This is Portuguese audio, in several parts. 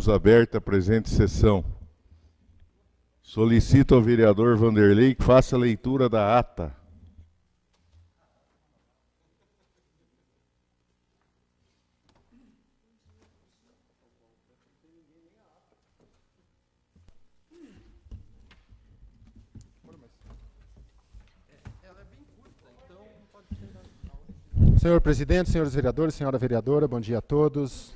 Aberta a presente sessão. Solicito ao vereador Vanderlei que faça a leitura da ata. Senhor presidente, senhores vereadores, senhora vereadora, bom dia a todos.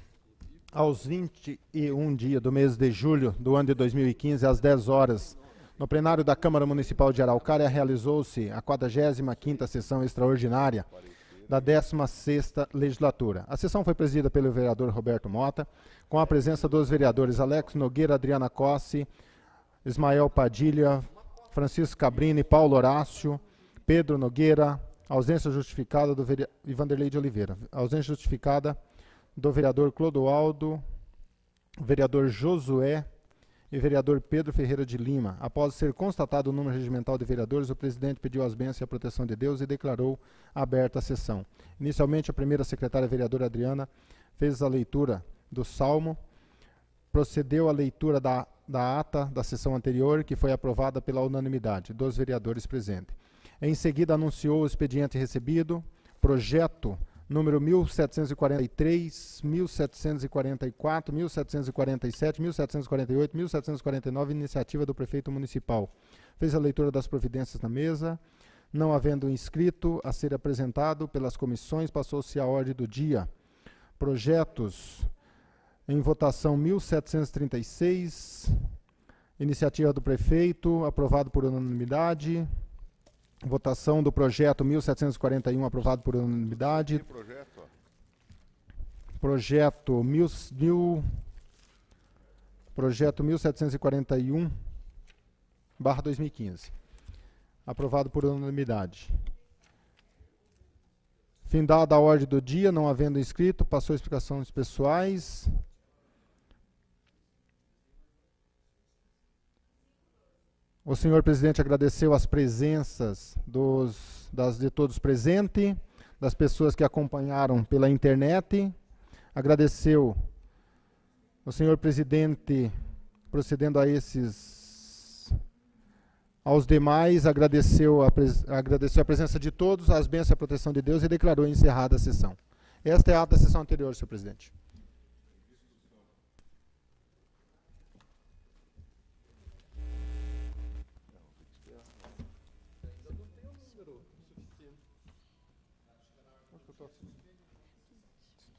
Aos 21 dias do mês de julho do ano de 2015, às 10 horas, no plenário da Câmara Municipal de Araucária, realizou-se a 45ª sessão extraordinária da 16ª legislatura. A sessão foi presidida pelo vereador Roberto Mota, com a presença dos vereadores Alex Nogueira, Adriana Cossi, Ismael Padilha, Francisco Cabrini, Paulo Horácio, Pedro Nogueira, ausência justificada do vereador Vanderlei de Oliveira, ausência justificada do vereador Clodoaldo, vereador Josué e vereador Pedro Ferreira de Lima. Após ser constatado o número regimental de vereadores, o presidente pediu as bênçãos e a proteção de Deus e declarou aberta a sessão. Inicialmente, a primeira secretária, a vereadora Adriana, fez a leitura do salmo, procedeu à leitura da ata da sessão anterior, que foi aprovada pela unanimidade dos vereadores presentes. Em seguida, anunciou o expediente recebido, projeto número 1743, 1744, 1747, 1748, 1749, iniciativa do prefeito municipal. Fez a leitura das providências na mesa. Não havendo inscrito a ser apresentado pelas comissões, passou-se à ordem do dia. Projetos em votação 1736, iniciativa do prefeito, aprovado por unanimidade. Votação do projeto 1741, aprovado por unanimidade. Projeto 1741/2015, aprovado por unanimidade. Findada a ordem do dia, não havendo inscrito, passou a explicações pessoais. O senhor presidente agradeceu as presenças de todos presentes, das pessoas que acompanharam pela internet. Agradeceu o senhor presidente, procedendo aos demais, agradeceu a presença de todos, as bênçãos e a proteção de Deus e declarou encerrada a sessão. Esta é a ata da sessão anterior, senhor presidente.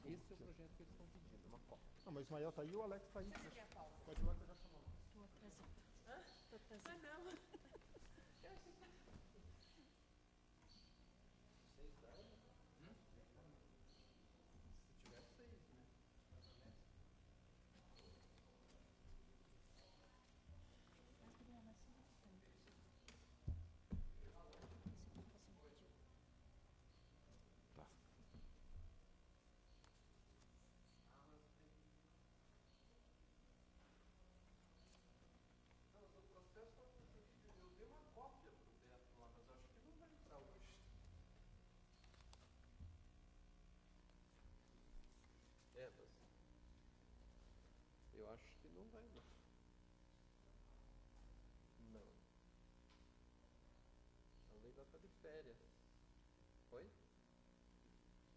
Esse é o projeto que eles estão pedindo, uma cópia. Não, mas o Ismael está aí e o Alex está aí. Pode ir lá que eu já chamo. Estou atrasando. Estou atrasando. Ah, não. Eu acho que não vai, não. Não. A lei vai estar de férias. Oi?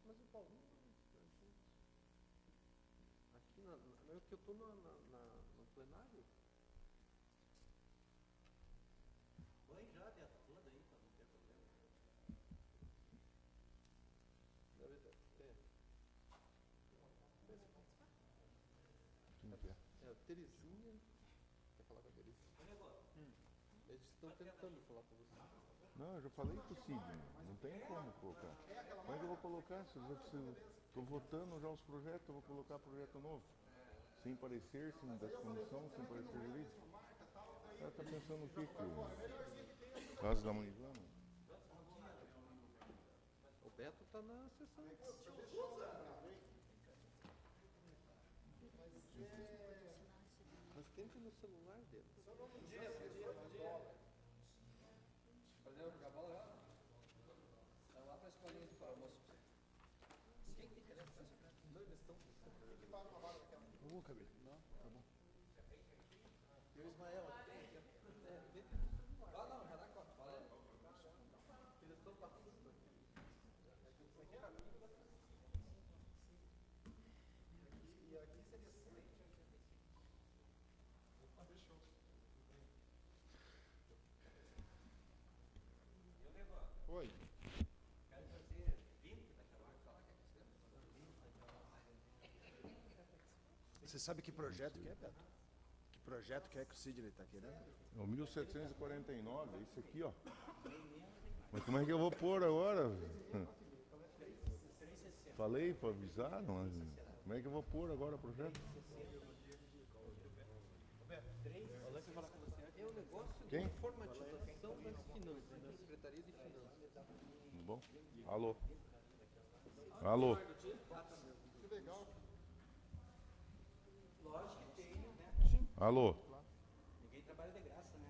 Mas o Paulinho... Aqui é que eu estou no plenário. Põe já a data toda aí, para não ter problema. Deve ter. É a Terezinha. Quer falar com a Terezinha? Eles estão tentando falar com você. Não, eu já falei com o Sidney, não tem como colocar. Mas eu vou colocar, se eu estou votando já os projetos, eu vou colocar projeto novo. Sem parecer, sem da comissão, sem parecer de lei. O cara está pensando o quê? Caso da Manivana? O Beto está na sessão. Mas tenta no celular dele. Bom dia. Perdeu a bola já? Tá lá para a escolinha de almoço. Quem tem interesse nessa cara? Não, eles estão. Que paga uma vaga daquela? Cabelo. Não, tá bom. Oi. Você sabe que projeto que é, Beto? Que projeto que é que o Sidney está querendo? É o 1749, é isso aqui, ó. Mas como é que eu vou pôr agora? Falei para avisar, mas como é que eu vou pôr agora o projeto? É um negócio Quem? de formatização das finanças, da Secretaria de Finanças. Tudo bom? Alô? Alô? Que legal. Lógico que tem, né? Alô? Ninguém trabalha de graça, né?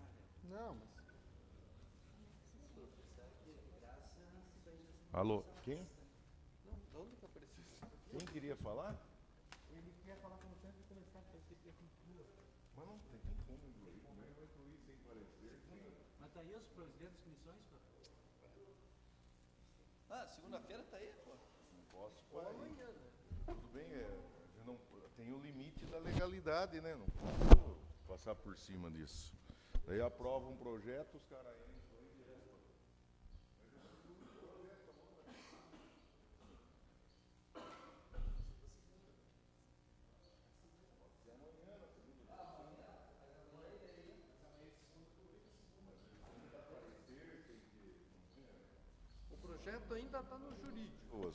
Não, mas Alô? Quem? não, de onde que apareceu isso? Quem queria falar? Ele quer falar com você antes de começar, porque você quer concluir. Mas não tem como incluir. Como é que vai incluir sem parecer? Mas tá aí os presidentes das comissões, pô. Ah, segunda-feira tá aí, pô. Não posso Ou parar. amanhã, né? Tudo bem, eu não, tem o limite da legalidade, né? Não posso passar por cima disso. Daí aprova um projeto, os caras entram. O projeto ainda está no jurídico. Eu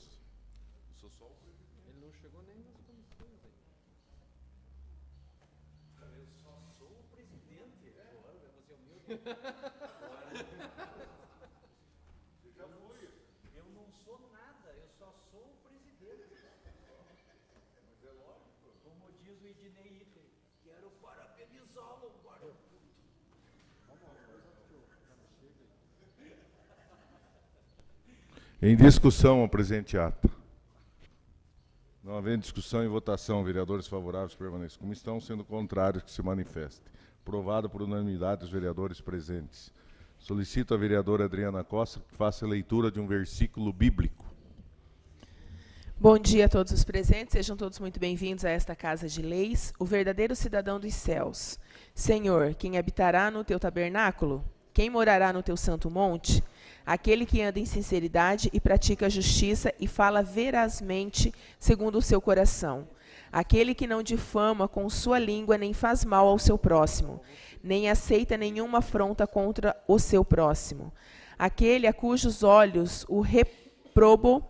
sou só o presidente. Ele não chegou nem nas comissões aí. Eu só sou o presidente. Agora vai fazer o meu. Eu não sou nada, eu só sou o presidente. Mas é lógico. Como diz o Ednei Iter, quero parabenizá-lo agora. Em discussão, ao presente ato. Não havendo discussão e votação, vereadores favoráveis permaneçam como estão, sendo contrários que se manifestem. Aprovado por unanimidade dos vereadores presentes. Solicito à vereadora Adriana Costa que faça a leitura de um versículo bíblico. Bom dia a todos os presentes, sejam todos muito bem-vindos a esta Casa de Leis, o verdadeiro cidadão dos céus. Senhor, quem habitará no teu tabernáculo? Quem morará no teu santo monte? Aquele que anda em sinceridade e pratica a justiça e fala verazmente segundo o seu coração. Aquele que não difama com sua língua nem faz mal ao seu próximo, nem aceita nenhuma afronta contra o seu próximo. Aquele a cujos olhos o reprobo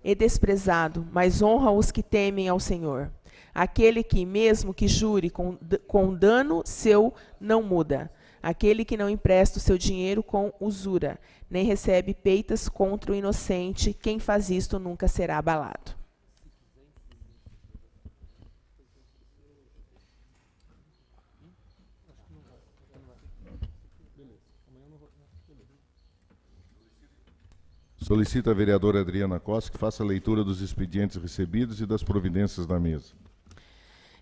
é desprezado, mas honra os que temem ao Senhor. Aquele que, mesmo que jure com dano seu, não muda. Aquele que não empresta o seu dinheiro com usura, nem recebe peitas contra o inocente, quem faz isto nunca será abalado. Solicito à vereadora Adriana Costa que faça a leitura dos expedientes recebidos e das providências da mesa.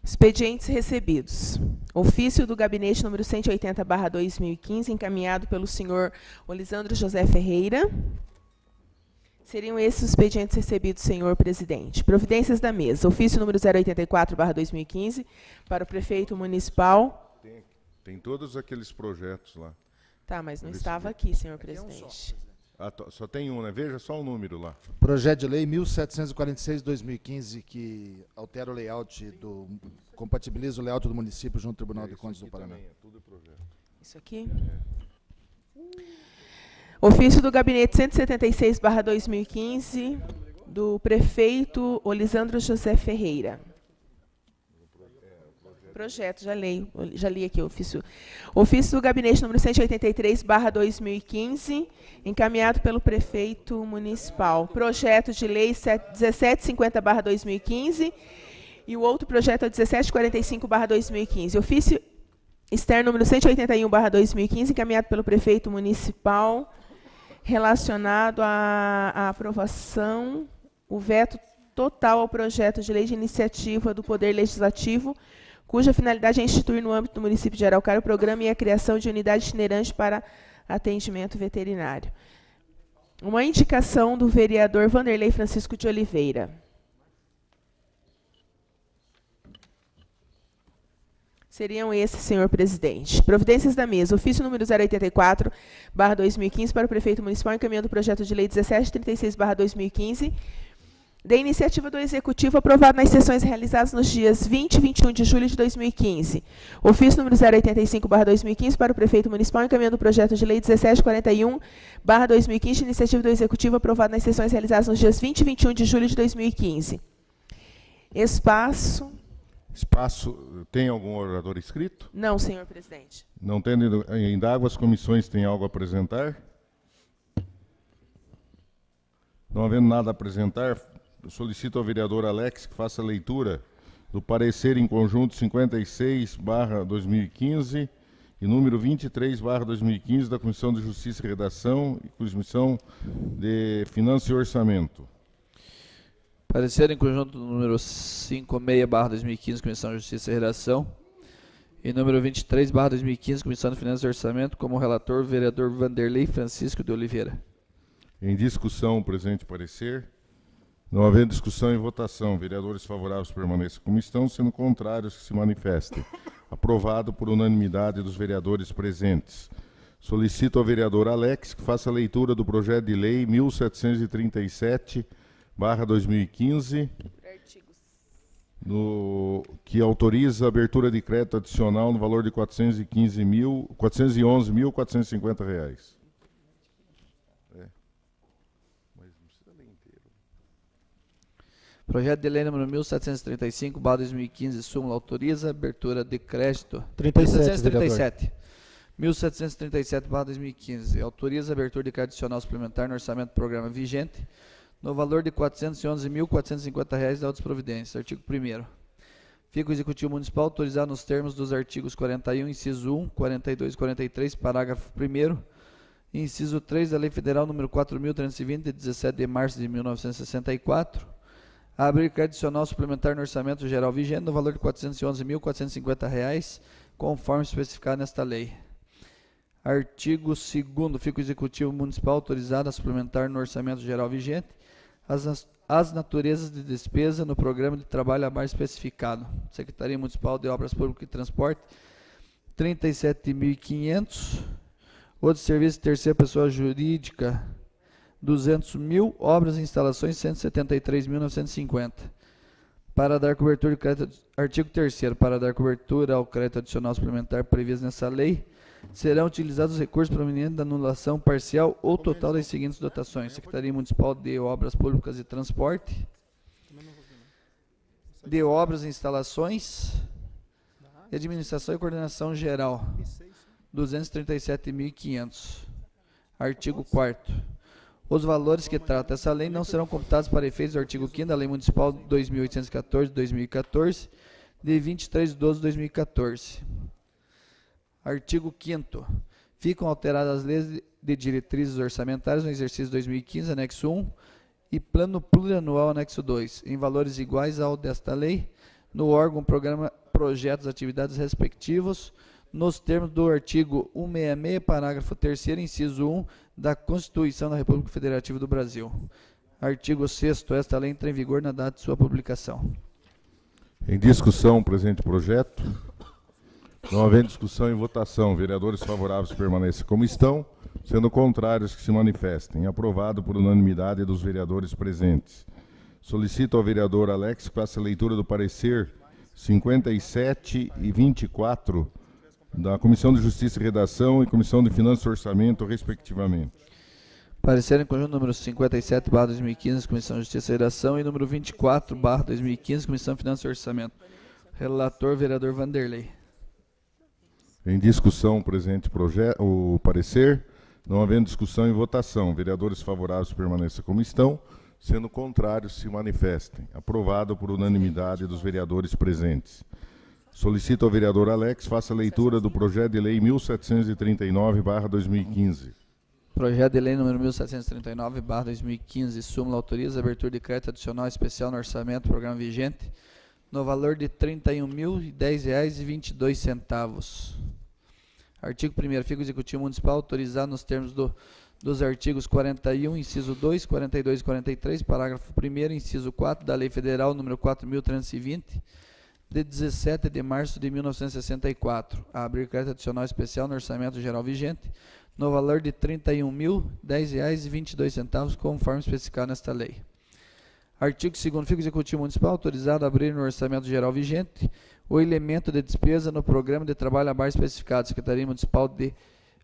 Expedientes recebidos. Ofício do gabinete número 180/2015, encaminhado pelo senhor Olisandro José Ferreira. Seriam esses os expedientes recebidos, senhor presidente. Providências da mesa. Ofício número 084/2015, para o prefeito municipal. Tem todos aqueles projetos lá. Tá, mas não Eles- estava aqui, senhor Aqui é um só, presidente. presidente. Ah, só tem um, né? Veja só o número lá. Projeto de lei 1746/2015, que altera o layout compatibiliza o layout do município junto ao Tribunal de Isso Contas do aqui Paraná. também, é tudo projeto. Isso aqui? Ofício do gabinete 176/2015, do prefeito Olisandro José Ferreira. Projeto, já li aqui o ofício. Ofício do gabinete número 183/2015, encaminhado pelo prefeito municipal. Projeto de lei 1750/2015 e o outro projeto é 1745/2015. Ofício externo número 181/2015, encaminhado pelo prefeito municipal, relacionado à aprovação, o veto total ao projeto de lei de iniciativa do Poder Legislativo cuja finalidade é instituir no âmbito do município de Araucária o programa e a criação de unidade itinerante para atendimento veterinário. Uma indicação do vereador Vanderlei Francisco de Oliveira. Seriam esses, senhor presidente. Providências da mesa. Ofício número 084/2015 para o prefeito municipal encaminhando o projeto de lei 1736/2015, da iniciativa do Executivo, aprovado nas sessões realizadas nos dias 20 e 21 de julho de 2015. Ofício número 085/2015 para o prefeito municipal encaminhando o projeto de lei 1741/2015, de iniciativa do Executivo, aprovado nas sessões realizadas nos dias 20 e 21 de julho de 2015. Espaço, tem algum orador inscrito? Não, senhor presidente. Não tendo, indago, as comissões têm algo a apresentar? Não havendo nada a apresentar, eu solicito ao vereador Alex que faça a leitura do parecer em conjunto 56/2015 e número 23/2015 da Comissão de Justiça e Redação e Comissão de Finanças e Orçamento. Parecer em conjunto número 56/2015, Comissão de Justiça e Redação, e número 23/2015, Comissão de Finanças e Orçamento, como relator, o vereador Vanderlei Francisco de Oliveira. Em discussão, o presente parecer. Não havendo discussão e votação, vereadores favoráveis permaneçam como estão, sendo contrários que se manifestem. Aprovado por unanimidade dos vereadores presentes. Solicito ao vereador Alex que faça a leitura do projeto de lei 1737/2015, que autoriza a abertura de crédito adicional no valor de R$ 411.450. Projeto de lei número 1735/2015, súmula autoriza abertura de crédito. 1737/2015, autoriza abertura de crédito adicional suplementar no orçamento do programa vigente, no valor de R$ 411.450 da outras providências. Artigo 1º. Fica o Executivo Municipal autorizado nos termos dos artigos 41, inciso 1, 42 e 43, parágrafo 1º, e inciso 3 da Lei Federal número 4.320, de 17 de março de 1964, a abrir crédito adicional suplementar no orçamento geral vigente no valor de R$ 411.450, conforme especificado nesta lei. Artigo 2º. Fica o Executivo Municipal autorizado a suplementar no orçamento geral vigente as naturezas de despesa no programa de trabalho abaixo especificado. Secretaria Municipal de Obras Públicas e Transporte, R$ 37.500. Outro serviço de terceira pessoa jurídica, R$ 200.000, obras e instalações, R$ 173.950. Para dar cobertura de crédito, artigo 3º, para dar cobertura ao crédito adicional suplementar previsto nessa lei, serão utilizados os recursos provenientes da anulação parcial ou total das seguintes dotações: Secretaria Municipal de Obras Públicas e Transporte, de Obras e Instalações, e Administração e Coordenação Geral, R$ 237.500. Artigo 4º. Os valores que trata essa lei não serão computados para efeitos do artigo 5º da Lei Municipal 2.814 de 2014, de 23 de 12 de 2014. Artigo 5º. Ficam alteradas as leis de diretrizes orçamentárias no exercício 2015, anexo 1, e plano plurianual, anexo 2, em valores iguais ao desta lei, no órgão, programa, projetos, atividades respectivos, nos termos do artigo 166, parágrafo 3º, inciso 1, da Constituição da República Federativa do Brasil. Artigo 6º. Esta lei entra em vigor na data de sua publicação. Em discussão, o presente projeto. Não havendo discussão e votação, vereadores favoráveis permaneçam como estão, sendo contrários que se manifestem. Aprovado por unanimidade dos vereadores presentes. Solicito ao vereador Alex que faça a leitura do parecer 57 e 24 da Comissão de Justiça e Redação e Comissão de Finanças e Orçamento, respectivamente. Parecer em conjunto número 57/2015, Comissão de Justiça e Redação, e número 24/2015, Comissão de Finanças e Orçamento. Relator, vereador Vanderlei. Em discussão, o presente o parecer. Não havendo discussão e votação, vereadores favoráveis permaneçam como estão, sendo contrários se manifestem. Aprovado por unanimidade dos vereadores presentes. Solicito ao vereador Alex faça a leitura do projeto de lei 1739/2015. Projeto de lei número 1739/2015, súmula autoriza a abertura de crédito adicional especial no orçamento do programa vigente, no valor de R$ 31.010,22. Artigo 1º. Fica o Executivo Municipal autorizado nos termos dos artigos 41, inciso 2, 42 e 43, parágrafo 1º, inciso 4 da Lei Federal nº 4.320, de 17 de março de 1964, a abrir crédito adicional especial no orçamento geral vigente, no valor de R$ 31.010,22, conforme especificado nesta lei. Artigo 2º. Fica o Executivo Municipal autorizado a abrir no orçamento geral vigente o elemento de despesa no programa de trabalho abaixo especificado, Secretaria Municipal de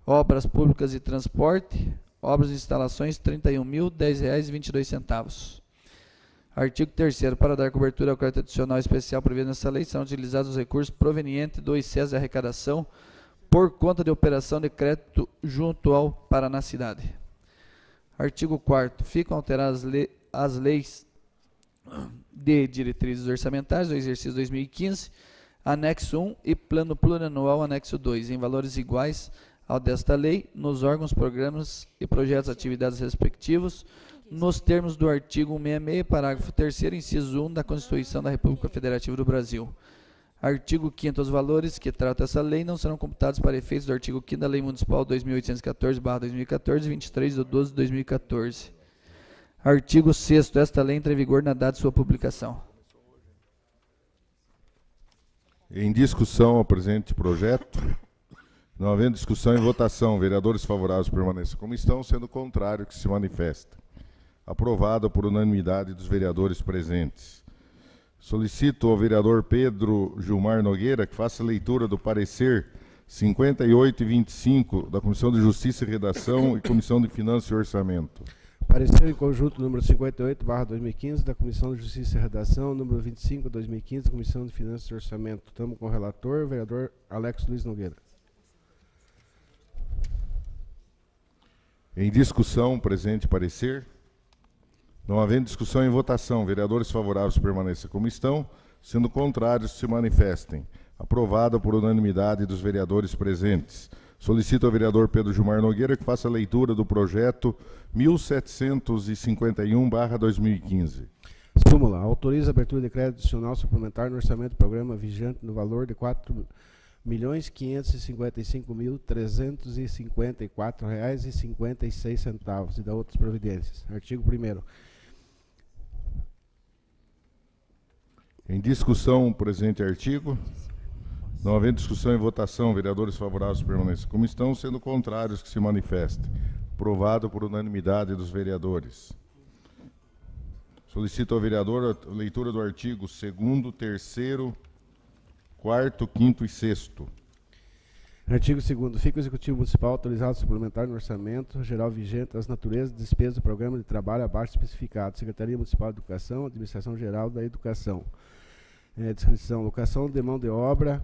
Obras Públicas e Transporte, obras e instalações, R$ 31.010,22. Artigo 3º. Para dar cobertura ao crédito adicional especial previsto nesta lei, serão utilizados os recursos provenientes do excesso de arrecadação por conta de operação de crédito junto ao Paraná Cidade. Artigo 4º. Ficam alteradas as leis de diretrizes orçamentárias do exercício 2015, anexo 1 e plano plurianual anexo 2, em valores iguais ao desta lei, nos órgãos, programas e projetos de atividades respectivos, nos termos do artigo 166, parágrafo 3º, inciso 1 da Constituição da República Federativa do Brasil. Artigo 5º. Os valores que trata essa lei não serão computados para efeitos do artigo 5º da Lei Municipal 2814/2014, 23 de 12 de 2014. Artigo 6º. Esta lei entra em vigor na data de sua publicação. Em discussão ao presente projeto, não havendo discussão e votação, vereadores favoráveis permaneçam como estão, sendo contrário que se manifesta. Aprovado por unanimidade dos vereadores presentes. Solicito ao vereador Pedro Gilmar Nogueira que faça a leitura do parecer 58 e 25 da Comissão de Justiça e Redação e Comissão de Finanças e Orçamento. Parecer em conjunto número 58/2015 da Comissão de Justiça e Redação, número 25/2015 da Comissão de Finanças e Orçamento. Estamos com o relator, vereador Alex Luiz Nogueira. Em discussão, presente parecer. Não havendo discussão e votação, vereadores favoráveis permaneçam como estão, sendo contrários se manifestem. Aprovada por unanimidade dos vereadores presentes. Solicito ao vereador Pedro Gilmar Nogueira que faça a leitura do projeto 1751/2015. Súmula. Autoriza a abertura de crédito adicional suplementar no orçamento do programa vigente no valor de R$ 4.555.354,56 e da outras providências. Artigo 1º. Em discussão, o presente artigo. Não havendo discussão e votação, vereadores favoráveis permaneçam como estão, sendo contrários que se manifestem. Aprovado por unanimidade dos vereadores. Solicito ao vereador a leitura do artigo 2º, 3º, 4º, 5º e 6º. Artigo 2º. Fica o Executivo Municipal autorizado a suplementar no orçamento geral vigente as naturezas de despesas do programa de trabalho abaixo especificado. Secretaria Municipal de Educação, Administração Geral da Educação. Descrição. Locação de mão de obra,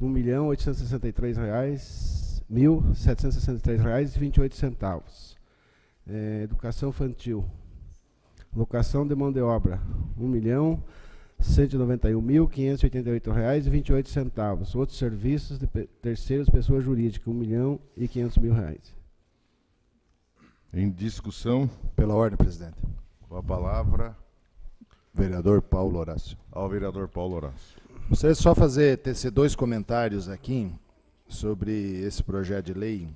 R$ 1.763,28. Educação infantil. Locação de mão de obra, R$ 1.191.588,28. Outros serviços de terceiros, pessoa jurídica, R$ 1.500.000. Em discussão. Pela ordem, presidente. Com a palavra. Vereador Paulo Horácio. Ao vereador Paulo Horácio. Gostaria só tecer dois comentários aqui sobre esse projeto de lei.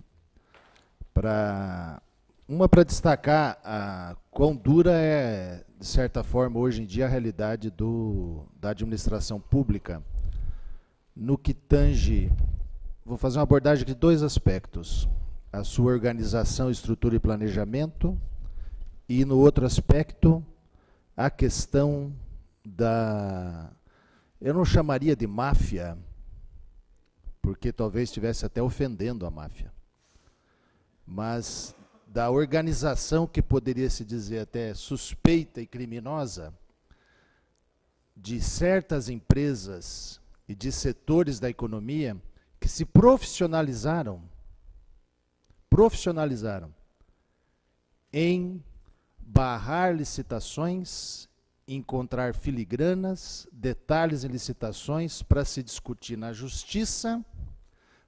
Para destacar quão dura é, de certa forma, hoje em dia, a realidade da administração pública no que tange. Vou fazer uma abordagem aqui de dois aspectos. A sua organização, estrutura e planejamento, e, no outro aspecto, a questão eu não chamaria de máfia, porque talvez estivesse até ofendendo a máfia, mas da organização que poderia se dizer até suspeita e criminosa de certas empresas e de setores da economia que se profissionalizaram em barrar licitações, encontrar filigranas, detalhes em licitações para se discutir na justiça,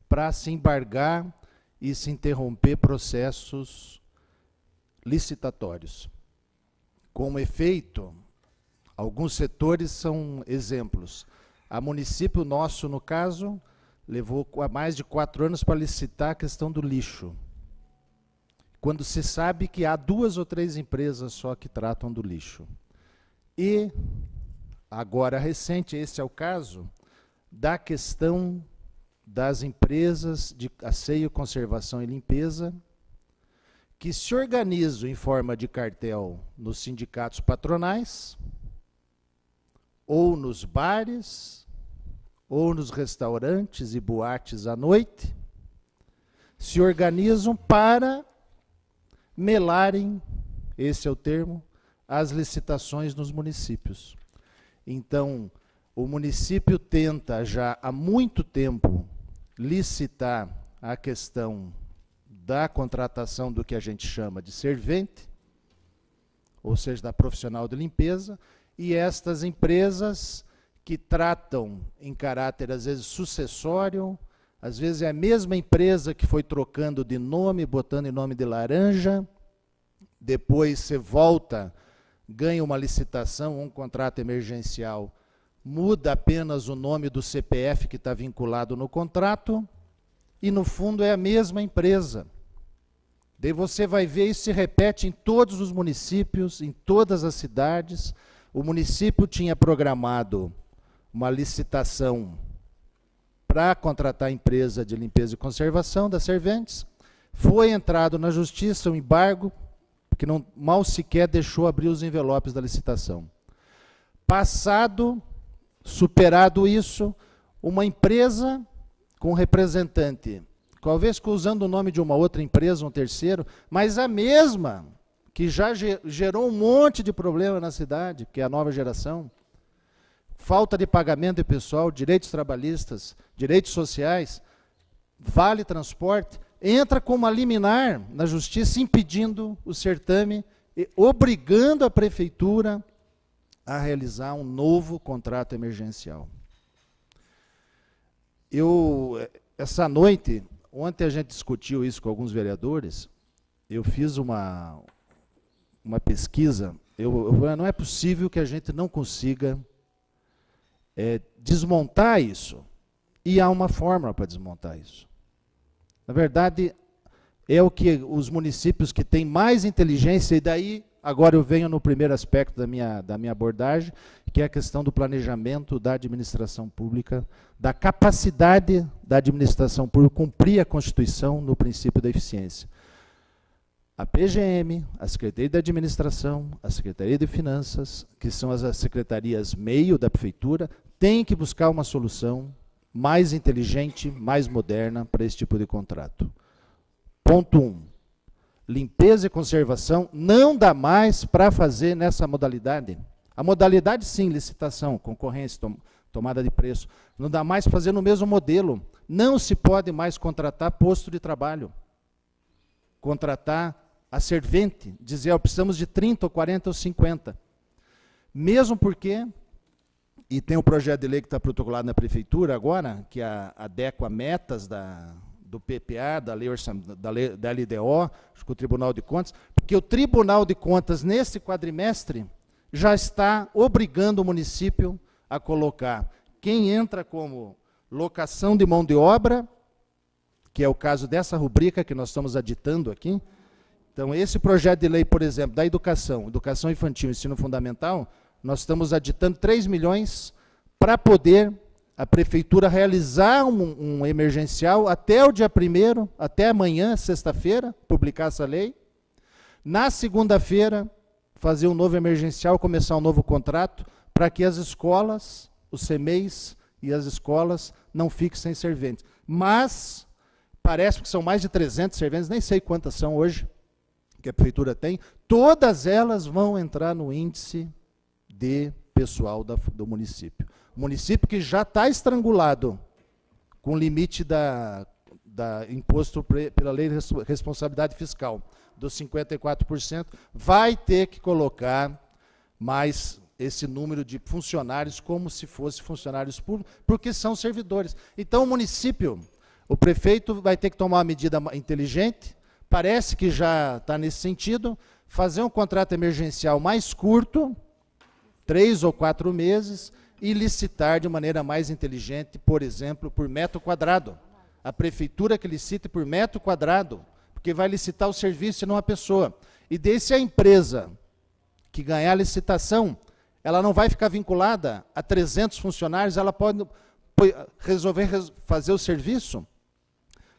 para se embargar e se interromper processos licitatórios. Com efeito, Alguns setores são exemplos. A município nosso, no caso, levou mais de 4 anos para licitar a questão do lixo, quando se sabe que há 2 ou 3 empresas só que tratam do lixo. E, agora recente, esse é o caso da questão das empresas de asseio, conservação e limpeza, que se organizam em forma de cartel nos sindicatos patronais, ou nos bares, ou nos restaurantes e boates à noite, se organizam para melarem, esse é o termo, as licitações nos municípios. Então, o município tenta já há muito tempo licitar a questão da contratação do que a gente chama de servente, ou seja, da profissional de limpeza, e estas empresas que tratam em caráter, às vezes, sucessório, às vezes é a mesma empresa que foi trocando de nome, botando em nome de laranja, depois você volta, ganha uma licitação, um contrato emergencial, muda apenas o nome do CPF que está vinculado no contrato, e no fundo é a mesma empresa. Daí você vai ver isso se repete em todos os municípios, em todas as cidades. O município tinha programado uma licitação para contratar a empresa de limpeza e conservação das serventes. Foi entrado na justiça um embargo, porque não, mal sequer deixou abrir os envelopes da licitação. Passado, superado isso, uma empresa com representante, talvez usando o nome de uma outra empresa, um terceiro, mas a mesma, que já gerou um monte de problema na cidade, que é a nova geração, falta de pagamento de pessoal, direitos trabalhistas, direitos sociais, vale transporte, entra com uma liminar na justiça impedindo o certame e obrigando a prefeitura a realizar um novo contrato emergencial. Essa noite, ontem a gente discutiu isso com alguns vereadores, eu fiz uma pesquisa, não é possível que a gente não consiga desmontar isso. E há uma fórmula para desmontar isso. Na verdade, é o que os municípios que têm mais inteligência, e daí, agora eu venho no primeiro aspecto da minha abordagem, que é a questão do planejamento da administração pública, da capacidade da administração pública cumprir a Constituição no princípio da eficiência. A PGM, a Secretaria de Administração, a Secretaria de Finanças, que são as secretarias meio da prefeitura, têm que buscar uma solução mais inteligente, mais moderna para esse tipo de contrato. Ponto 1. Limpeza e conservação não dá mais para fazer nessa modalidade. A modalidade, sim, licitação, concorrência, tomada de preço. Não dá mais para fazer no mesmo modelo. Não se pode mais contratar posto de trabalho. Contratar a servente, dizer, precisamos de 30, ou 40 ou 50. Mesmo porque, e tem um projeto de lei que está protocolado na prefeitura agora, que adequa metas do PPA, da LDO, com o Tribunal de Contas, porque o Tribunal de Contas, nesse quadrimestre, já está obrigando o município a colocar quem entra como locação de mão de obra, que é o caso dessa rubrica que nós estamos aditando aqui. Então, esse projeto de lei, por exemplo, da educação infantil e ensino fundamental, nós estamos aditando 3 milhões para poder a prefeitura realizar um emergencial até o dia 1º, até amanhã, sexta-feira, publicar essa lei. Na segunda-feira, fazer um novo emergencial, começar um novo contrato, para que as escolas, os CMEIs e as escolas não fiquem sem serventes. Mas, parece que são mais de 300 serventes, nem sei quantas são hoje, que a prefeitura tem, todas elas vão entrar no índice de pessoal do município. O município que já está estrangulado com o limite da imposto pela lei de responsabilidade fiscal dos 54%, vai ter que colocar mais esse número de funcionários como se fossem funcionários públicos, porque são servidores. Então, o município, o prefeito vai ter que tomar uma medida inteligente, parece que já está nesse sentido, fazer um contrato emergencial mais curto, 3 ou 4 meses e licitar de maneira mais inteligente, por exemplo, por metro quadrado. A prefeitura que licite por metro quadrado, porque vai licitar o serviço e não a pessoa. E daí, se a empresa que ganhar a licitação, ela não vai ficar vinculada a 300 funcionários, ela pode resolver fazer o serviço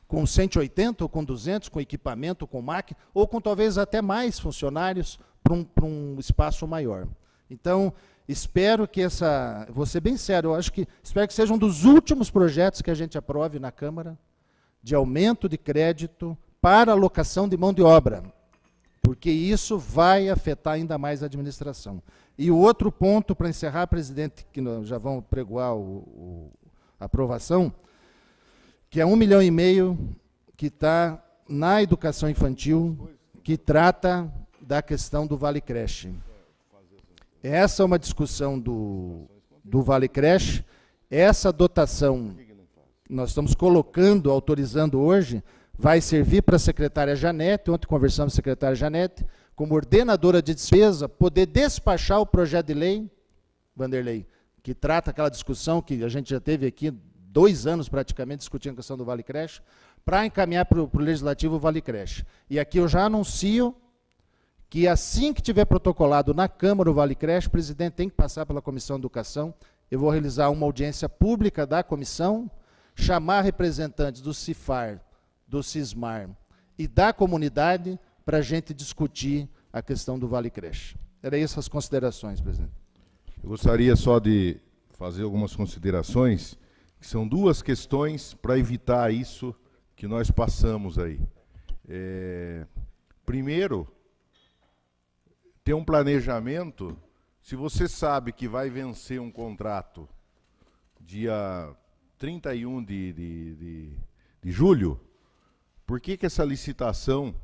com 180 ou com 200, com equipamento, com máquina, ou com talvez até mais funcionários para um espaço maior. Então, espero que vou ser bem sério, espero que seja um dos últimos projetos que a gente aprove na Câmara de aumento de crédito para alocação de mão de obra, porque isso vai afetar ainda mais a administração. E o outro ponto, para encerrar, presidente, que nós já vamos pregoar a aprovação, que é 1,5 milhão que está na educação infantil, que trata da questão do Vale Creche. Essa é uma discussão do Vale Creche. Essa dotação, nós estamos colocando, autorizando hoje, vai servir para a secretária Janete, ontem conversamos com a secretária Janete, como ordenadora de despesa, poder despachar o projeto de lei, Vanderlei, que trata aquela discussão que a gente já teve aqui 2 anos praticamente discutindo a questão do Vale Creche, para encaminhar para o Legislativo o Vale Creche. E aqui eu já anuncio que assim que tiver protocolado na Câmara o Vale Creche, o presidente tem que passar pela Comissão de Educação, eu vou realizar uma audiência pública da comissão, chamar representantes do CIFAR, do CISMAR e da comunidade para a gente discutir a questão do Vale Creche. Eram essas as considerações, presidente. Eu gostaria só de fazer algumas considerações, que são 2 questões para evitar isso que nós passamos aí. Primeiro, ter um planejamento. Se você sabe que vai vencer um contrato dia 31 de julho, por que essa licitação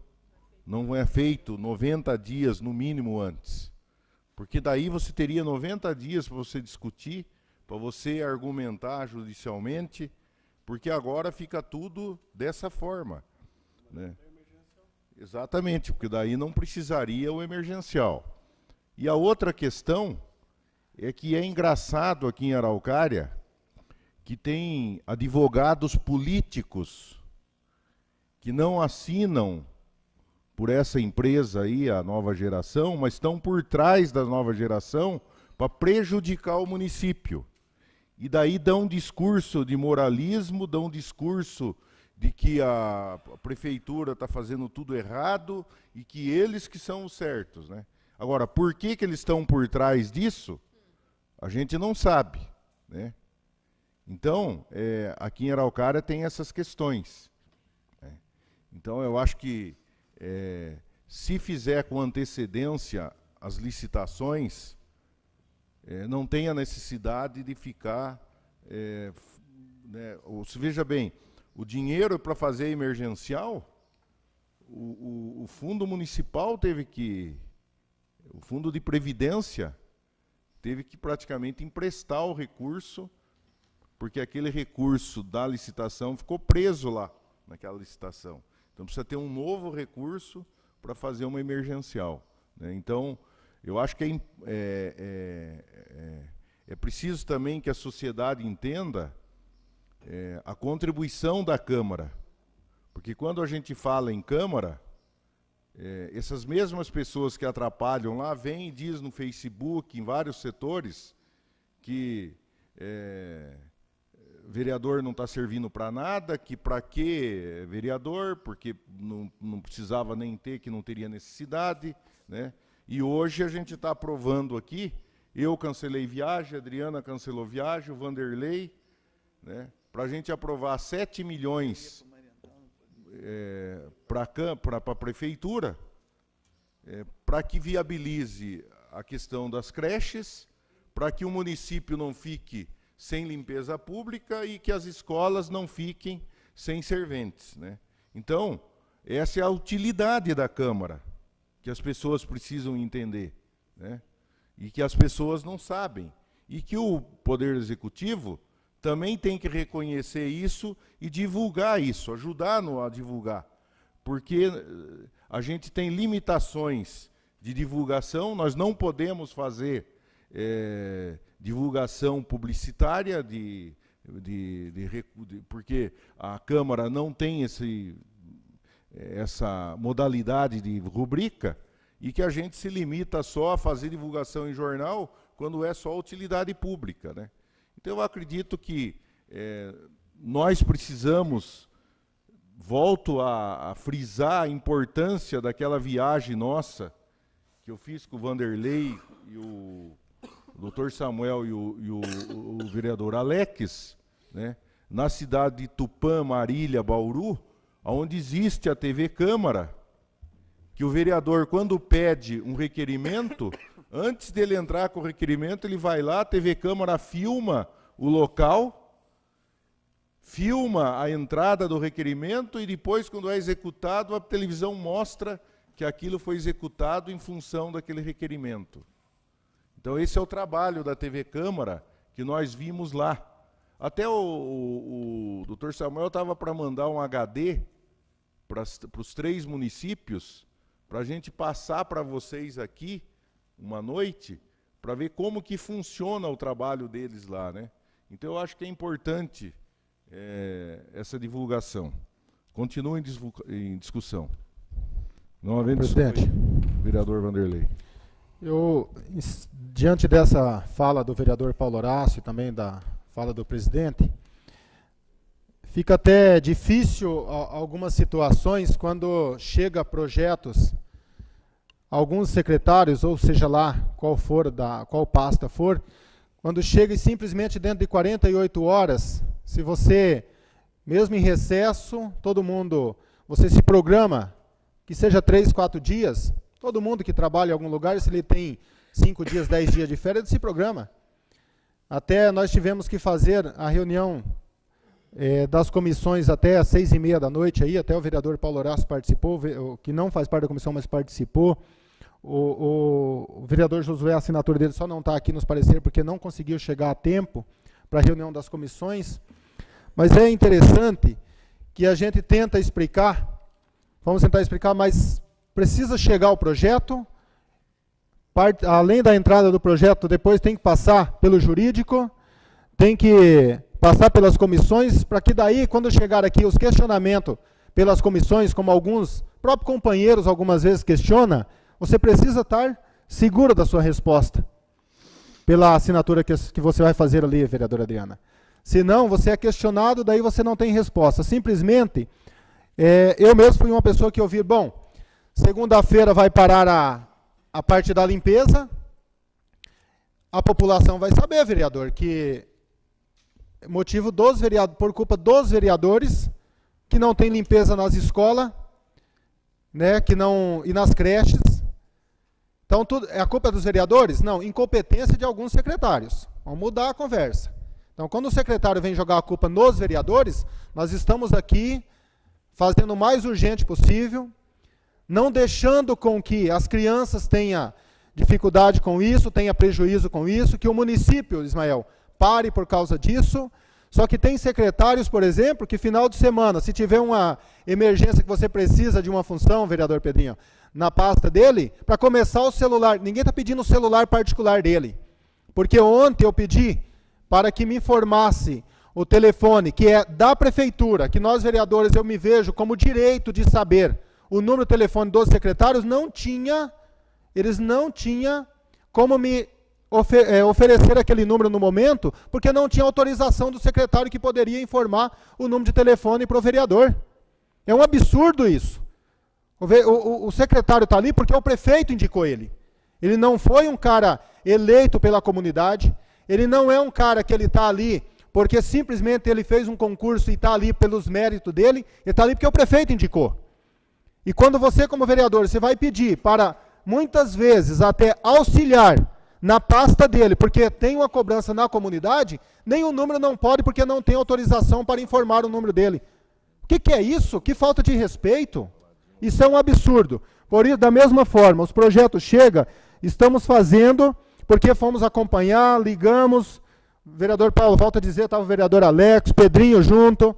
não é feita 90 dias no mínimo antes? Porque daí você teria 90 dias para você discutir, para você argumentar judicialmente, porque agora fica tudo dessa forma, né? Exatamente, porque daí não precisaria o emergencial. E a outra questão é que é engraçado aqui em Araucária que tem advogados políticos que não assinam por essa empresa aí, a Nova Geração, mas estão por trás da Nova Geração para prejudicar o município. E daí dão um discurso de moralismo, dão um discurso de que a prefeitura está fazendo tudo errado e que eles que são os certos, né? Agora, por que eles estão por trás disso? A gente não sabe, né? Então, aqui em Araucária tem essas questões, né? Então, eu acho que se fizer com antecedência as licitações, não tem a necessidade de ficar... né, veja bem, o dinheiro para fazer emergencial, o fundo municipal teve que... O fundo de previdência teve que praticamente emprestar o recurso, porque aquele recurso da licitação ficou preso lá, naquela licitação. Então precisa ter um novo recurso para fazer uma emergencial, né? Então, eu acho que é preciso também que a sociedade entenda a contribuição da Câmara. Porque quando a gente fala em Câmara, essas mesmas pessoas que atrapalham lá, vêm e diz no Facebook, em vários setores, que vereador não está servindo para nada, que para que vereador, porque não precisava nem ter, que não teria necessidade, né? E hoje a gente está aprovando aqui, eu cancelei viagem, a Adriana cancelou viagem, o Vanderlei, né? Para a gente aprovar 7 milhões para a prefeitura, para que viabilize a questão das creches, para que o município não fique sem limpeza pública e que as escolas não fiquem sem serventes, né? Então, essa é a utilidade da Câmara, que as pessoas precisam entender, né? E que as pessoas não sabem. E que o Poder Executivo também tem que reconhecer isso e divulgar isso, ajudar-nos a divulgar. Porque a gente tem limitações de divulgação, nós não podemos fazer divulgação publicitária, porque a Câmara não tem essa modalidade de rubrica, e que a gente se limita só a fazer divulgação em jornal quando é só utilidade pública, né? Então, eu acredito que nós precisamos, volto a frisar a importância daquela viagem nossa, que eu fiz com o Vanderlei e o Dr. Samuel e o vereador Alex, né, na cidade de Tupã, Marília, Bauru, onde existe a TV Câmara, que o vereador, quando pede um requerimento, antes dele entrar com o requerimento, ele vai lá, a TV Câmara filma o local, filma a entrada do requerimento e depois, quando é executado, a televisão mostra que aquilo foi executado em função daquele requerimento. Então, esse é o trabalho da TV Câmara que nós vimos lá. Até o Dr. Samuel estava para mandar um HD para os 3 municípios, para a gente passar para vocês aqui, uma noite, para ver como que funciona o trabalho deles lá, né? Então, eu acho que é importante essa divulgação. Continua em discussão. Não havendo presidente, vereador Vanderlei. Diante dessa fala do vereador Paulo Horácio e também da fala do presidente, fica até difícil algumas situações quando chega projetos, alguns secretários, ou seja lá qual pasta for, quando chega e simplesmente dentro de 48 horas, se você, mesmo em recesso, todo mundo, você se programa, que seja 3, 4 dias, todo mundo que trabalha em algum lugar, se ele tem 5 dias, 10 dias de férias, ele se programa. Até nós tivemos que fazer a reunião das comissões até às 6h30 da noite, aí, até o vereador Paulo Horácio participou, que não faz parte da comissão, mas participou. O vereador Josué, a assinatura dele só não está aqui nos parecer, porque não conseguiu chegar a tempo para a reunião das comissões. Mas é interessante que a gente tenta explicar, vamos tentar explicar, mas precisa chegar o projeto, além da entrada do projeto, depois tem que passar pelo jurídico, tem que passar pelas comissões, para que daí, quando chegar aqui os questionamentos pelas comissões, como alguns próprios companheiros algumas vezes questionam, você precisa estar seguro da sua resposta, pela assinatura que você vai fazer ali, vereadora Adriana. Senão, você é questionado, daí você não tem resposta. Simplesmente, eu mesmo fui uma pessoa que ouvi, bom, segunda-feira vai parar a parte da limpeza, a população vai saber, vereador, que motivo dos vereadores, por culpa dos vereadores, que não tem limpeza nas escolas, né, e nas creches. Então, é a culpa dos vereadores? Não, incompetência de alguns secretários. Vamos mudar a conversa. Então, quando o secretário vem jogar a culpa nos vereadores, nós estamos aqui fazendo o mais urgente possível, não deixando com que as crianças tenham dificuldade com isso, tenham prejuízo com isso, que o município, Ismael, pare por causa disso. Só que tem secretários, por exemplo, que final de semana, se tiver uma emergência que você precisa de uma função, vereador Pedrinho, na pasta dele, para começar o celular, ninguém está pedindo o celular particular dele. Porque ontem eu pedi para que me informasse o telefone, que é da prefeitura, que nós vereadores, eu me vejo como direito de saber o número de telefone dos secretários, eles não tinham como me oferecer aquele número no momento, porque não tinha autorização do secretário que poderia informar o número de telefone para o vereador. É um absurdo isso. O secretário está ali porque o prefeito indicou ele. Ele não foi um cara eleito pela comunidade, ele não é um cara que ele está ali porque simplesmente ele fez um concurso e está ali pelos méritos dele, ele está ali porque o prefeito indicou. E quando você, como vereador, você vai pedir para, muitas vezes, até auxiliar na pasta dele, porque tem uma cobrança na comunidade, nem o número não pode, porque não tem autorização para informar o número dele. O que é isso? Que falta de respeito? Isso é um absurdo. Por isso, da mesma forma, os projetos chegam, estamos fazendo, porque fomos acompanhar, ligamos, o vereador Paulo, volta a dizer, estava o vereador Alex, Pedrinho junto,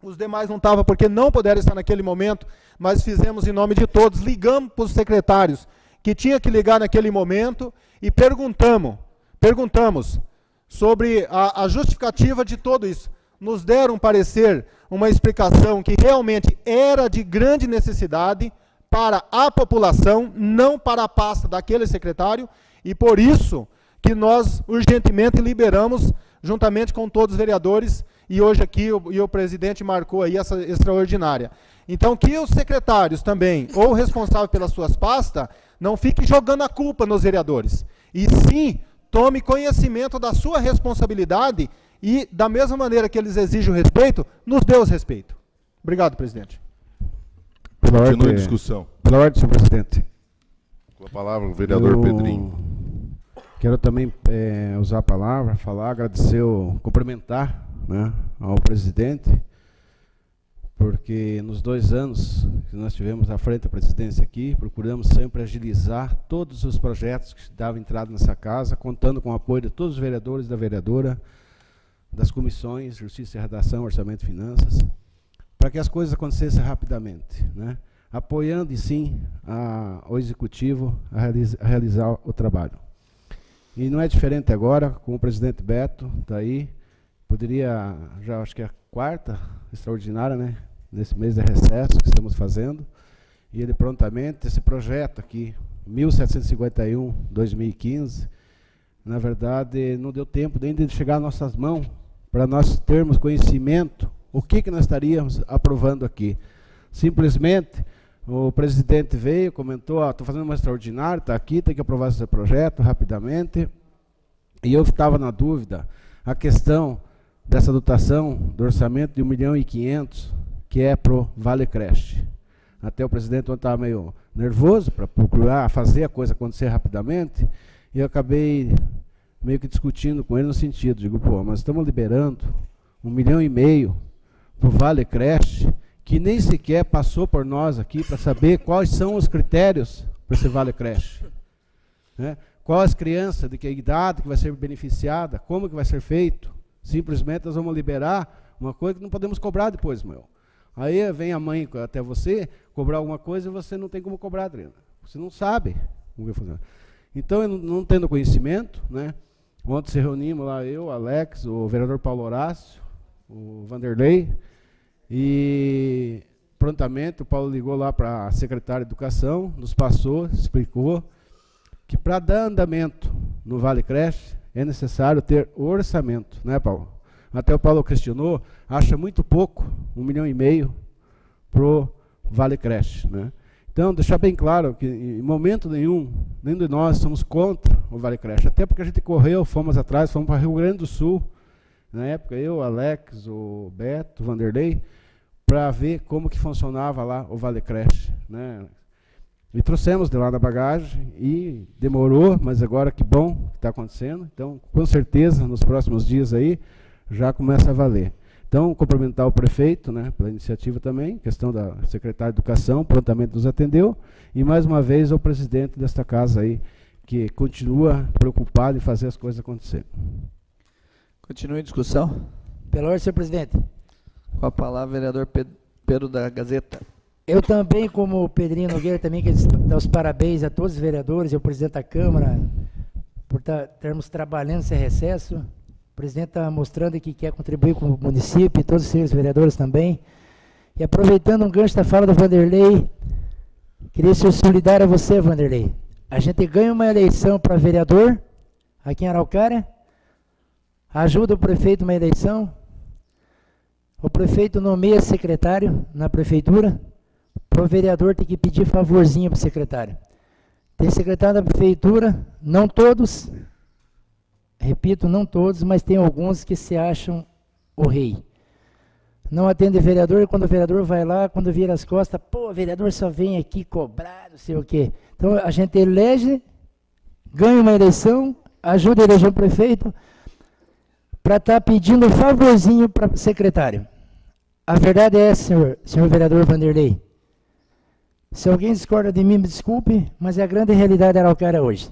os demais não estavam porque não puderam estar naquele momento, mas fizemos em nome de todos, ligamos para os secretários que tinha que ligar naquele momento e perguntamos perguntamos sobre a justificativa de tudo isso. Nos deram um parecer, uma explicação que realmente era de grande necessidade para a população, não para a pasta daquele secretário, e por isso que nós urgentemente liberamos, juntamente com todos os vereadores, e hoje aqui o presidente marcou aí essa extraordinária. Então, que os secretários também, ou responsáveis pelas suas pastas, não fiquem jogando a culpa nos vereadores, e sim, tome conhecimento da sua responsabilidade e, da mesma maneira que eles exigem o respeito, nos dê o respeito. Obrigado, presidente. Continue a discussão. Pela ordem, senhor presidente. Com a palavra, o vereador Pedrinho. Quero também usar a palavra, agradecer, cumprimentar, né, ao presidente, porque nos 2 anos que nós tivemos à frente da presidência aqui, procuramos sempre agilizar todos os projetos que davam entrada nessa casa, contando com o apoio de todos os vereadores e da vereadora, das comissões, Justiça e Redação, Orçamento e Finanças, para que as coisas acontecessem rapidamente, né? Apoiando, e sim, o Executivo a realizar o trabalho. E não é diferente agora, com o presidente Beto, está aí, poderia, já acho que é a 4ª extraordinária, né, nesse mês de recesso que estamos fazendo, e ele prontamente, esse projeto aqui, 1751-2015, na verdade, não deu tempo nem de chegar às nossas mãos, para nós termos conhecimento, o que nós estaríamos aprovando aqui. Simplesmente, o presidente veio, comentou, estou fazendo uma extraordinária, está aqui, tem que aprovar esse projeto rapidamente, e eu estava na dúvida, a questão dessa dotação do orçamento de 1.500.000, que é para o Vale Creche. Até o presidente ontem estava meio nervoso para procurar fazer a coisa acontecer rapidamente, e eu acabei meio que discutindo com ele no sentido, digo, pô, mas estamos liberando 1,5 milhão para o Vale Creche, que nem sequer passou por nós aqui para saber quais são os critérios para esse Vale Creche. Né? Quais crianças, de que idade que vai ser beneficiada, como que vai ser feito. Simplesmente nós vamos liberar uma coisa que não podemos cobrar depois, meu. Aí vem a mãe até você cobrar alguma coisa e você não tem como cobrar, Adriana. Você não sabe como vai funcionar. Então, eu não tendo conhecimento, né? Ontem se reunimos lá, eu, Alex, o vereador Paulo Horácio, o Vanderlei, e prontamente o Paulo ligou lá para a secretária de Educação, nos passou, explicou que para dar andamento no Vale Creche é necessário ter orçamento, né, Paulo? Até o Paulo questionou, acha muito pouco, 1,5 milhão para o Vale Creche, né? Então, deixar bem claro que, em momento nenhum, nem de nós somos contra o Vale Creche. Até porque a gente correu, fomos atrás, fomos para Rio Grande do Sul. Na época, eu, Alex, o Beto, o Vanderlei, para ver como que funcionava lá o Vale Creche, né? E trouxemos de lá na bagagem e demorou, mas agora que bom que está acontecendo. Então, com certeza, nos próximos dias aí, já começa a valer. Então, cumprimentar o prefeito, né, pela iniciativa também, questão da secretária de Educação, prontamente nos atendeu, e mais uma vez ao presidente desta casa aí, que continua preocupado em fazer as coisas acontecerem. Continue a discussão. Pela ordem, senhor presidente. Com a palavra, vereador Pedro da Gazeta. Eu também, como o Pedrinho Nogueira, também quero dar os parabéns a todos os vereadores e ao presidente da Câmara por estarmos trabalhando esse recesso. O presidente está mostrando que quer contribuir com o município e todos os senhores vereadores também. E aproveitando um gancho da fala do Vanderlei, queria ser solidário a você, Vanderlei. A gente ganha uma eleição para vereador aqui em Araucária, ajuda o prefeito numa eleição, o prefeito nomeia secretário na prefeitura, para o vereador ter que pedir favorzinho para o secretário. Tem secretário da prefeitura, não todos, repito, não todos, mas tem alguns que se acham o rei. Não atende vereador, e quando o vereador vai lá, quando vira as costas, pô, o vereador só vem aqui cobrar, não sei o quê. Então, a gente elege, ganha uma eleição, ajuda a eleger o prefeito, para estar pedindo favorzinho para o secretário. A verdade é essa, senhor vereador Vanderlei. Se alguém discorda de mim, me desculpe, mas é a grande realidade da Araucária hoje.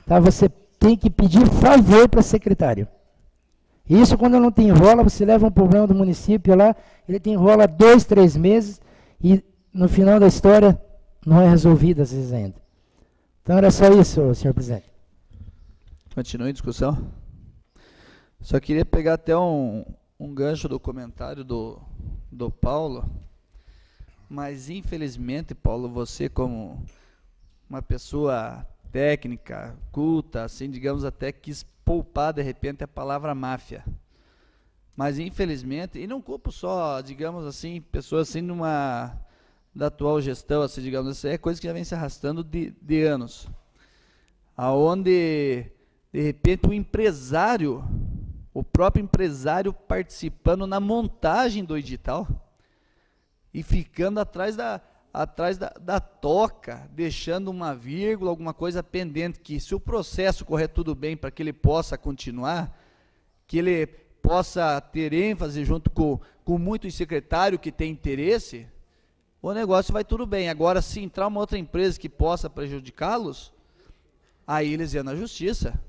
Tá? Você tem que pedir favor para secretário. Isso quando não te enrola, você leva um problema do município lá, ele te enrola 2, 3 meses e no final da história não é resolvido às vezes ainda. Então era só isso, senhor presidente. Continue a discussão. Só queria pegar até um gancho do comentário do Paulo, mas infelizmente, Paulo, você como uma pessoa técnica, culta, assim, digamos, até quis poupar de repente a palavra máfia. Mas infelizmente, e não culpo só, digamos assim, pessoas assim da atual gestão, assim, digamos assim, é coisa que já vem se arrastando de anos. Aonde, de repente, o próprio empresário participando na montagem do edital e ficando atrás da toca, deixando uma vírgula, alguma coisa pendente, que se o processo correr tudo bem para que ele possa continuar, que ele possa ter ênfase junto com muitos secretários que tem interesse, o negócio vai tudo bem. Agora, se entrar uma outra empresa que possa prejudicá-los, aí eles iam na justiça.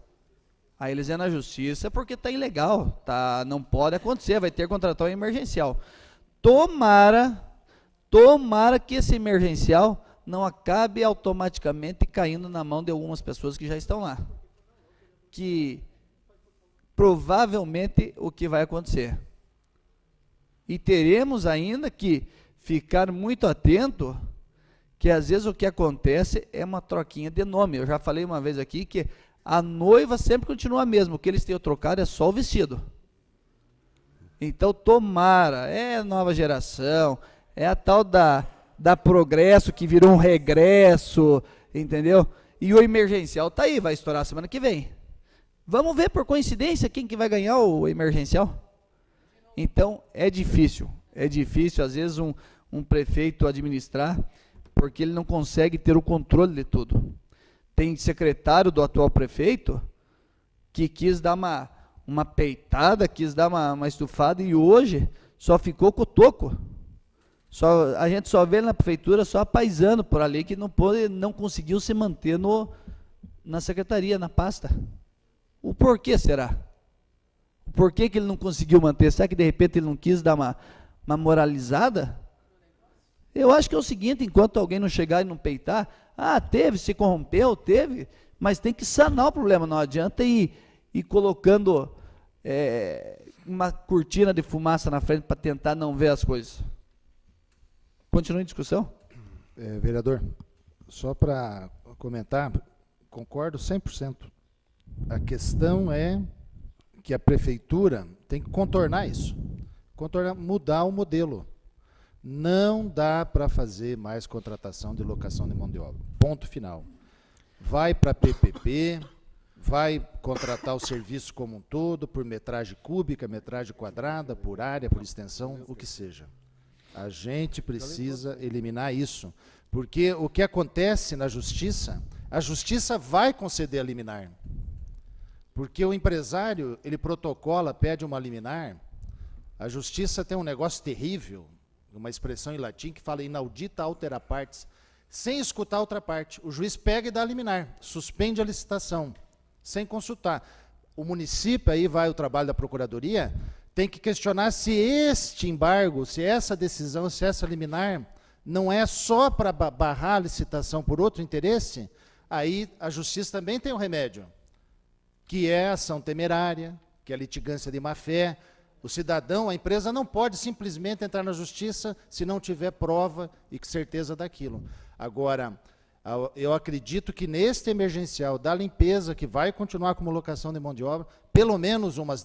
Aí eles iam na justiça porque está ilegal, não pode acontecer, vai ter contratual emergencial. Tomara que esse emergencial não acabe automaticamente caindo na mão de algumas pessoas que já estão lá. Que provavelmente o que vai acontecer. E teremos ainda que ficar muito atento, que às vezes o que acontece é uma troquinha de nome. Eu já falei uma vez aqui que a noiva sempre continua a mesma, o que eles têm trocado é só o vestido. Então tomara, é nova geração, é a tal da progresso que virou um regresso, entendeu? E o emergencial tá aí, vai estourar semana que vem. Vamos ver por coincidência quem que vai ganhar o emergencial? Então é difícil às vezes um prefeito administrar, porque ele não consegue ter o controle de tudo. Tem secretário do atual prefeito que quis dar uma peitada, quis dar uma estufada e hoje só ficou com o toco. A gente só vê na prefeitura só paisando por ali que não conseguiu se manter na secretaria, na pasta. O porquê será? Por que ele não conseguiu manter? Será que de repente ele não quis dar uma moralizada? Eu acho que é o seguinte, enquanto alguém não chegar e não peitar, se corrompeu, mas tem que sanar o problema, não adianta ir colocando uma cortina de fumaça na frente para tentar não ver as coisas. Continua em discussão? Vereador, só para comentar, concordo 100%. A questão é que a prefeitura tem que contornar isso, mudar o modelo. Não dá para fazer mais contratação de locação de mão de obra. Ponto final. Vai para PPP, vai contratar o serviço como um todo, por metragem cúbica, metragem quadrada, por área, por extensão, o que seja. A gente precisa eliminar isso, porque o que acontece na justiça, a justiça vai conceder a liminar. Porque o empresário, ele protocola, pede uma liminar, a justiça tem um negócio terrível, uma expressão em latim que fala inaudita altera partes, sem escutar a outra parte. O juiz pega e dá a liminar, suspende a licitação, sem consultar. O município, aí vai o trabalho da procuradoria, tem que questionar se este embargo, se essa decisão, se essa liminar não é só para barrar a licitação por outro interesse, aí a justiça também tem um remédio, que é a ação temerária, que é a litigância de má-fé. O cidadão, a empresa não pode simplesmente entrar na justiça se não tiver prova e certeza daquilo. Agora, eu acredito que neste emergencial da limpeza, que vai continuar como locação de mão de obra, pelo menos umas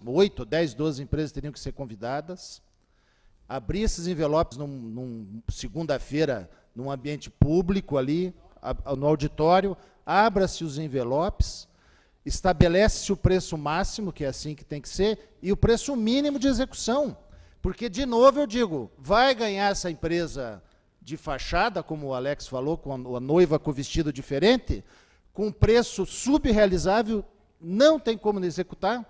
8, 10, 12 empresas teriam que ser convidadas, abrir esses envelopes segunda-feira, num ambiente público ali, no auditório, abra-se os envelopes, estabelece-se o preço máximo, que é assim que tem que ser, e o preço mínimo de execução. Porque, de novo, eu digo, vai ganhar essa empresa de fachada, como o Alex falou, com a noiva com vestido diferente, com preço subrealizável, não tem como executar,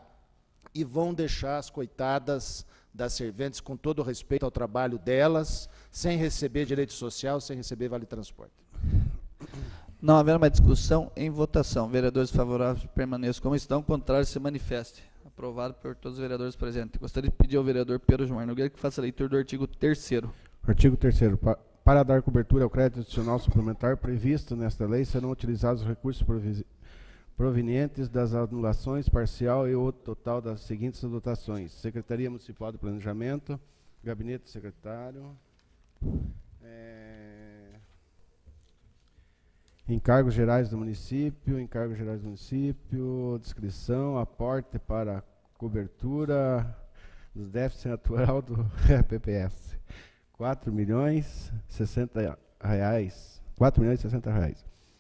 e vão deixar as coitadas das serventes, com todo o respeito ao trabalho delas, sem receber direito social, sem receber vale-transporte. Não havendo mais discussão, em votação. Vereadores favoráveis permaneçam como estão, contrários se manifestem. Aprovado por todos os vereadores presentes. Gostaria de pedir ao vereador Pedro Gilmar Nogueira que faça a leitura do artigo 3º. Artigo 3º. Para dar cobertura ao crédito adicional suplementar previsto nesta lei, serão utilizados recursos provenientes das anulações parcial e ou total das seguintes dotações: Secretaria Municipal do Planejamento, Gabinete do Secretário, encargos gerais do município, descrição, aporte para cobertura do déficit natural do PPS, R$4.060. R$4.060.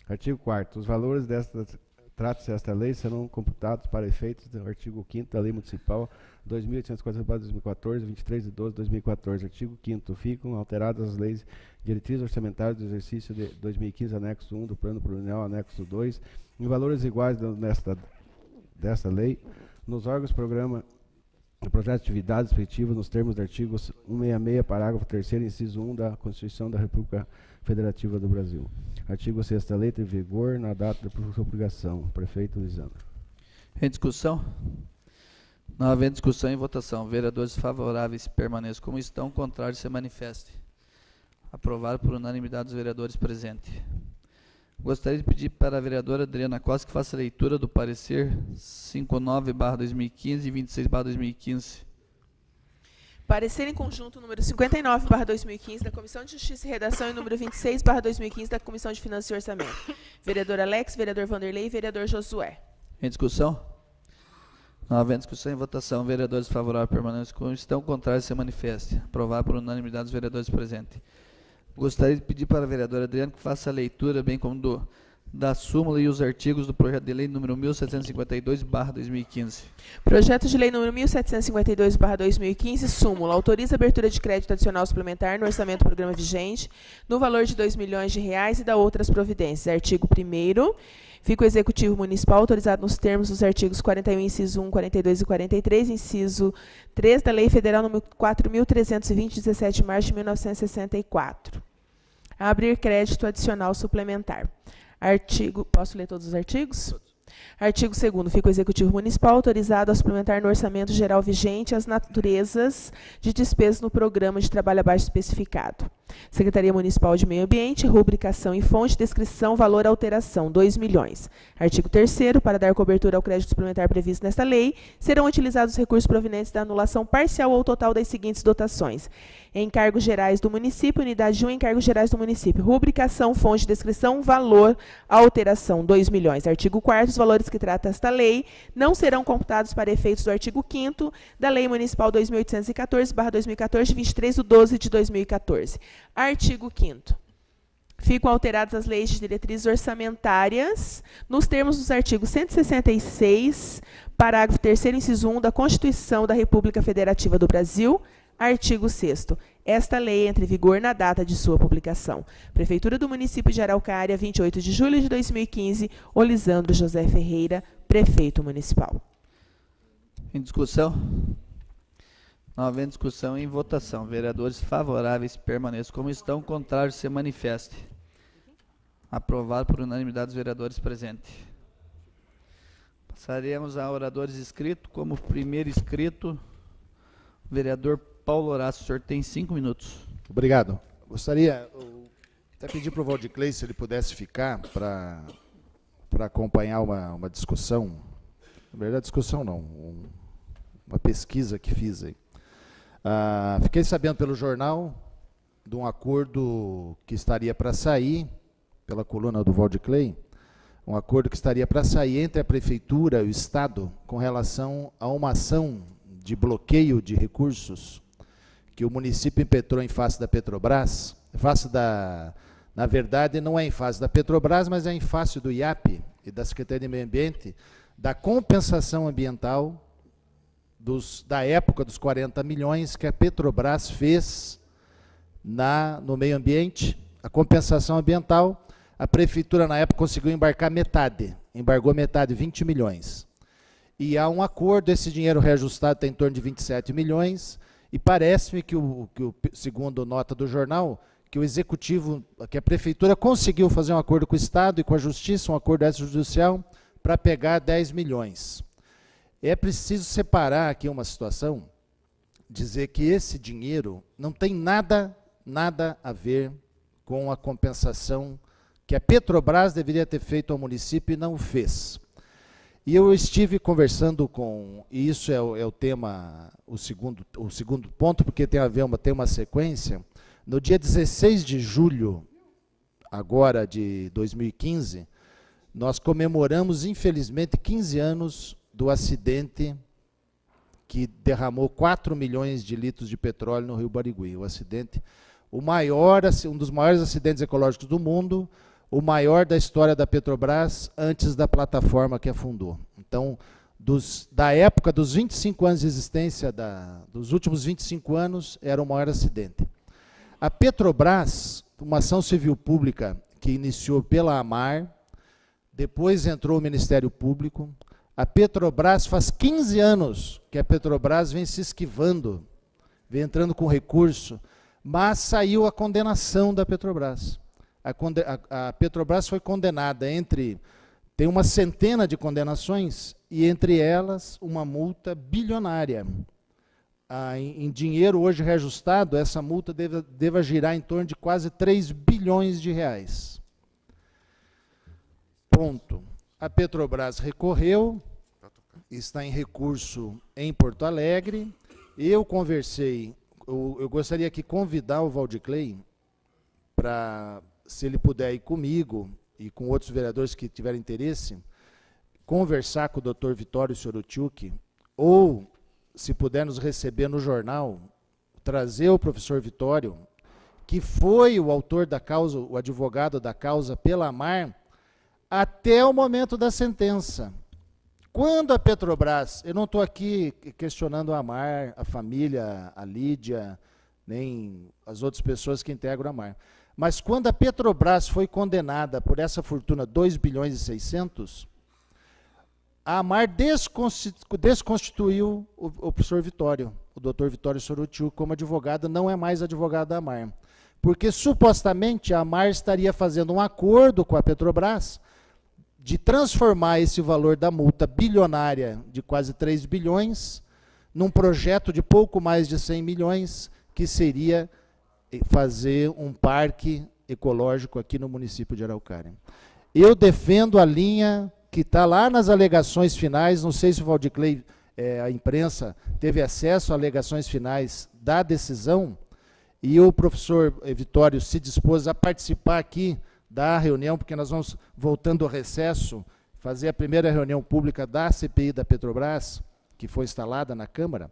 Artigo 4º. Os valores trata-se esta lei serão computados para efeitos do artigo 5º da Lei Municipal 2.840/2014, 23 de 12 de 2014. Artigo 5º. Ficam alteradas as leis diretrizes orçamentárias do exercício de 2015, anexo 1 do Plano Plurianual, anexo 2, em valores iguais desta lei, nos órgãos programa projeto de atividades respectivos nos termos do artigo 166, parágrafo 3º, inciso 1 da Constituição da República Federativa do Brasil. Artigo 6º, letra em vigor na data da publicação. Prefeito Lisandro. Em discussão? Não havendo discussão, em votação. Vereadores favoráveis permaneçam como estão, contrários se manifestem. Aprovado por unanimidade dos vereadores presentes. Gostaria de pedir para a vereadora Adriana Costa que faça a leitura do parecer 59/2015 e 26/2015. Parecer em conjunto número 59/2015 da Comissão de Justiça e Redação e número 26/2015 da Comissão de Finanças e Orçamento. Vereador Alex, vereador Vanderlei e vereador Josué. Em discussão? Não havendo discussão, em votação. Vereadores favoráveis permanecem como estão, contrários se manifestem. Aprovado por unanimidade dos vereadores presentes. Gostaria de pedir para a vereadora Adriana que faça a leitura, bem como da súmula e os artigos do projeto de lei número 1752/2015. Projeto de lei número 1752/2015, súmula, autoriza a abertura de crédito adicional suplementar no orçamento do programa vigente, no valor de R$2 milhões e da outras providências. Artigo 1º. Fica o Executivo Municipal autorizado nos termos dos artigos 41, inciso 1, 42 e 43, inciso 3 da Lei Federal nº 4.320, 17 de março de 1964. A abrir crédito adicional suplementar. Posso ler todos os artigos? Artigo 2º. Fica o Executivo Municipal autorizado a suplementar no orçamento geral vigente as naturezas de despesas no programa de trabalho abaixo especificado. Secretaria Municipal de Meio Ambiente, rubricação e fonte, descrição, valor, alteração, R$2 milhões. Artigo 3º. Para dar cobertura ao crédito suplementar previsto nesta lei, serão utilizados os recursos provenientes da anulação parcial ou total das seguintes dotações: encargos gerais do município, unidade 1, encargos gerais do município. Rubricação, fonte, descrição, valor, alteração, R$2 milhões. Artigo 4º. Os valores que trata esta lei não serão computados para efeitos do artigo 5º da Lei Municipal 2814/2014, 23 de 12 de 2014. Artigo 5º. Ficam alteradas as leis de diretrizes orçamentárias nos termos dos artigos 166, parágrafo 3º, inciso 1 da Constituição da República Federativa do Brasil. Artigo 6º. Esta lei entra em vigor na data de sua publicação. Prefeitura do Município de Araucária, 28 de julho de 2015, Olisandro José Ferreira, Prefeito Municipal. Em discussão? Não havendo discussão, em votação. Vereadores favoráveis permaneçam como estão, contrários se manifestem. Aprovado por unanimidade dos vereadores presentes. Passaremos a oradores inscritos. Como primeiro inscrito, o vereador Paulo Horácio. O senhor tem 5 minutos. Obrigado. Gostaria até pedir para o Valdiclei se ele pudesse ficar para acompanhar uma discussão. Na verdade, discussão não, uma pesquisa que fiz aí. Fiquei sabendo pelo jornal de um acordo que estaria para sair, pela coluna do Valdiclei, um acordo que estaria para sair entre a Prefeitura e o Estado com relação a uma ação de bloqueio de recursos que o município impetrou em face da Petrobras, na verdade não é em face da Petrobras, mas é em face do IAP e da Secretaria de Meio Ambiente, da compensação ambiental da época dos 40 milhões que a Petrobras fez no meio ambiente, a compensação ambiental. A Prefeitura, na época, conseguiu embargou metade, 20 milhões. E há um acordo, esse dinheiro reajustado está em torno de 27 milhões, e parece-me que, segundo nota do jornal, que a Prefeitura conseguiu fazer um acordo com o Estado e com a Justiça, um acordo extrajudicial, para pegar 10 milhões. É preciso separar aqui uma situação, dizer que esse dinheiro não tem nada a ver com a compensação que a Petrobras deveria ter feito ao município e não o fez. E eu estive conversando com, e isso é o tema, o segundo ponto, porque tem uma sequência. No dia 16 de julho, agora de 2015, nós comemoramos, infelizmente, 15 anos do acidente que derramou 4 milhões de litros de petróleo no Rio Barigui. O acidente, um dos maiores acidentes ecológicos do mundo, o maior da história da Petrobras, antes da plataforma que afundou. Então, da época dos 25 anos de existência, dos últimos 25 anos, era o maior acidente. A Petrobras, uma ação civil pública que iniciou pela AMAR, depois entrou o Ministério Público. A Petrobras, faz 15 anos que a Petrobras vem se esquivando, vem entrando com recurso, mas saiu a condenação da Petrobras. A Petrobras foi condenada tem uma centena de condenações, e entre elas uma multa bilionária. Em dinheiro hoje reajustado, essa multa deva girar em torno de quase 3 bilhões de reais. Ponto. A Petrobras recorreu, está em recurso em Porto Alegre. Eu conversei, eu gostaria aqui convidar o Valdiclei para, se ele puder ir comigo e com outros vereadores que tiverem interesse, conversar com o Dr. Vitório Sorutiuk, ou, se puder nos receber no jornal, trazer o professor Vitório, que foi o autor da causa, o advogado da causa pela AMAR, até o momento da sentença. Quando a Petrobras, eu não estou aqui questionando a AMAR, a família, a Lídia, nem as outras pessoas que integram a AMAR, mas quando a Petrobras foi condenada por essa fortuna, 2 bilhões e 600, a AMAR desconstituiu o professor Vitório, o doutor Vitório Sorutiuk, como advogado, não é mais advogado da AMAR. Porque, supostamente, a AMAR estaria fazendo um acordo com a Petrobras de transformar esse valor da multa bilionária de quase 3 bilhões num projeto de pouco mais de 100 milhões, que seria fazer um parque ecológico aqui no município de Araucária. Eu defendo a linha que está lá nas alegações finais, não sei se o Valdiclei, a imprensa, teve acesso às alegações finais da decisão, e o professor Vitório se dispôs a participar aqui da reunião, porque nós vamos, voltando ao recesso, fazer a primeira reunião pública da CPI da Petrobras, que foi instalada na Câmara.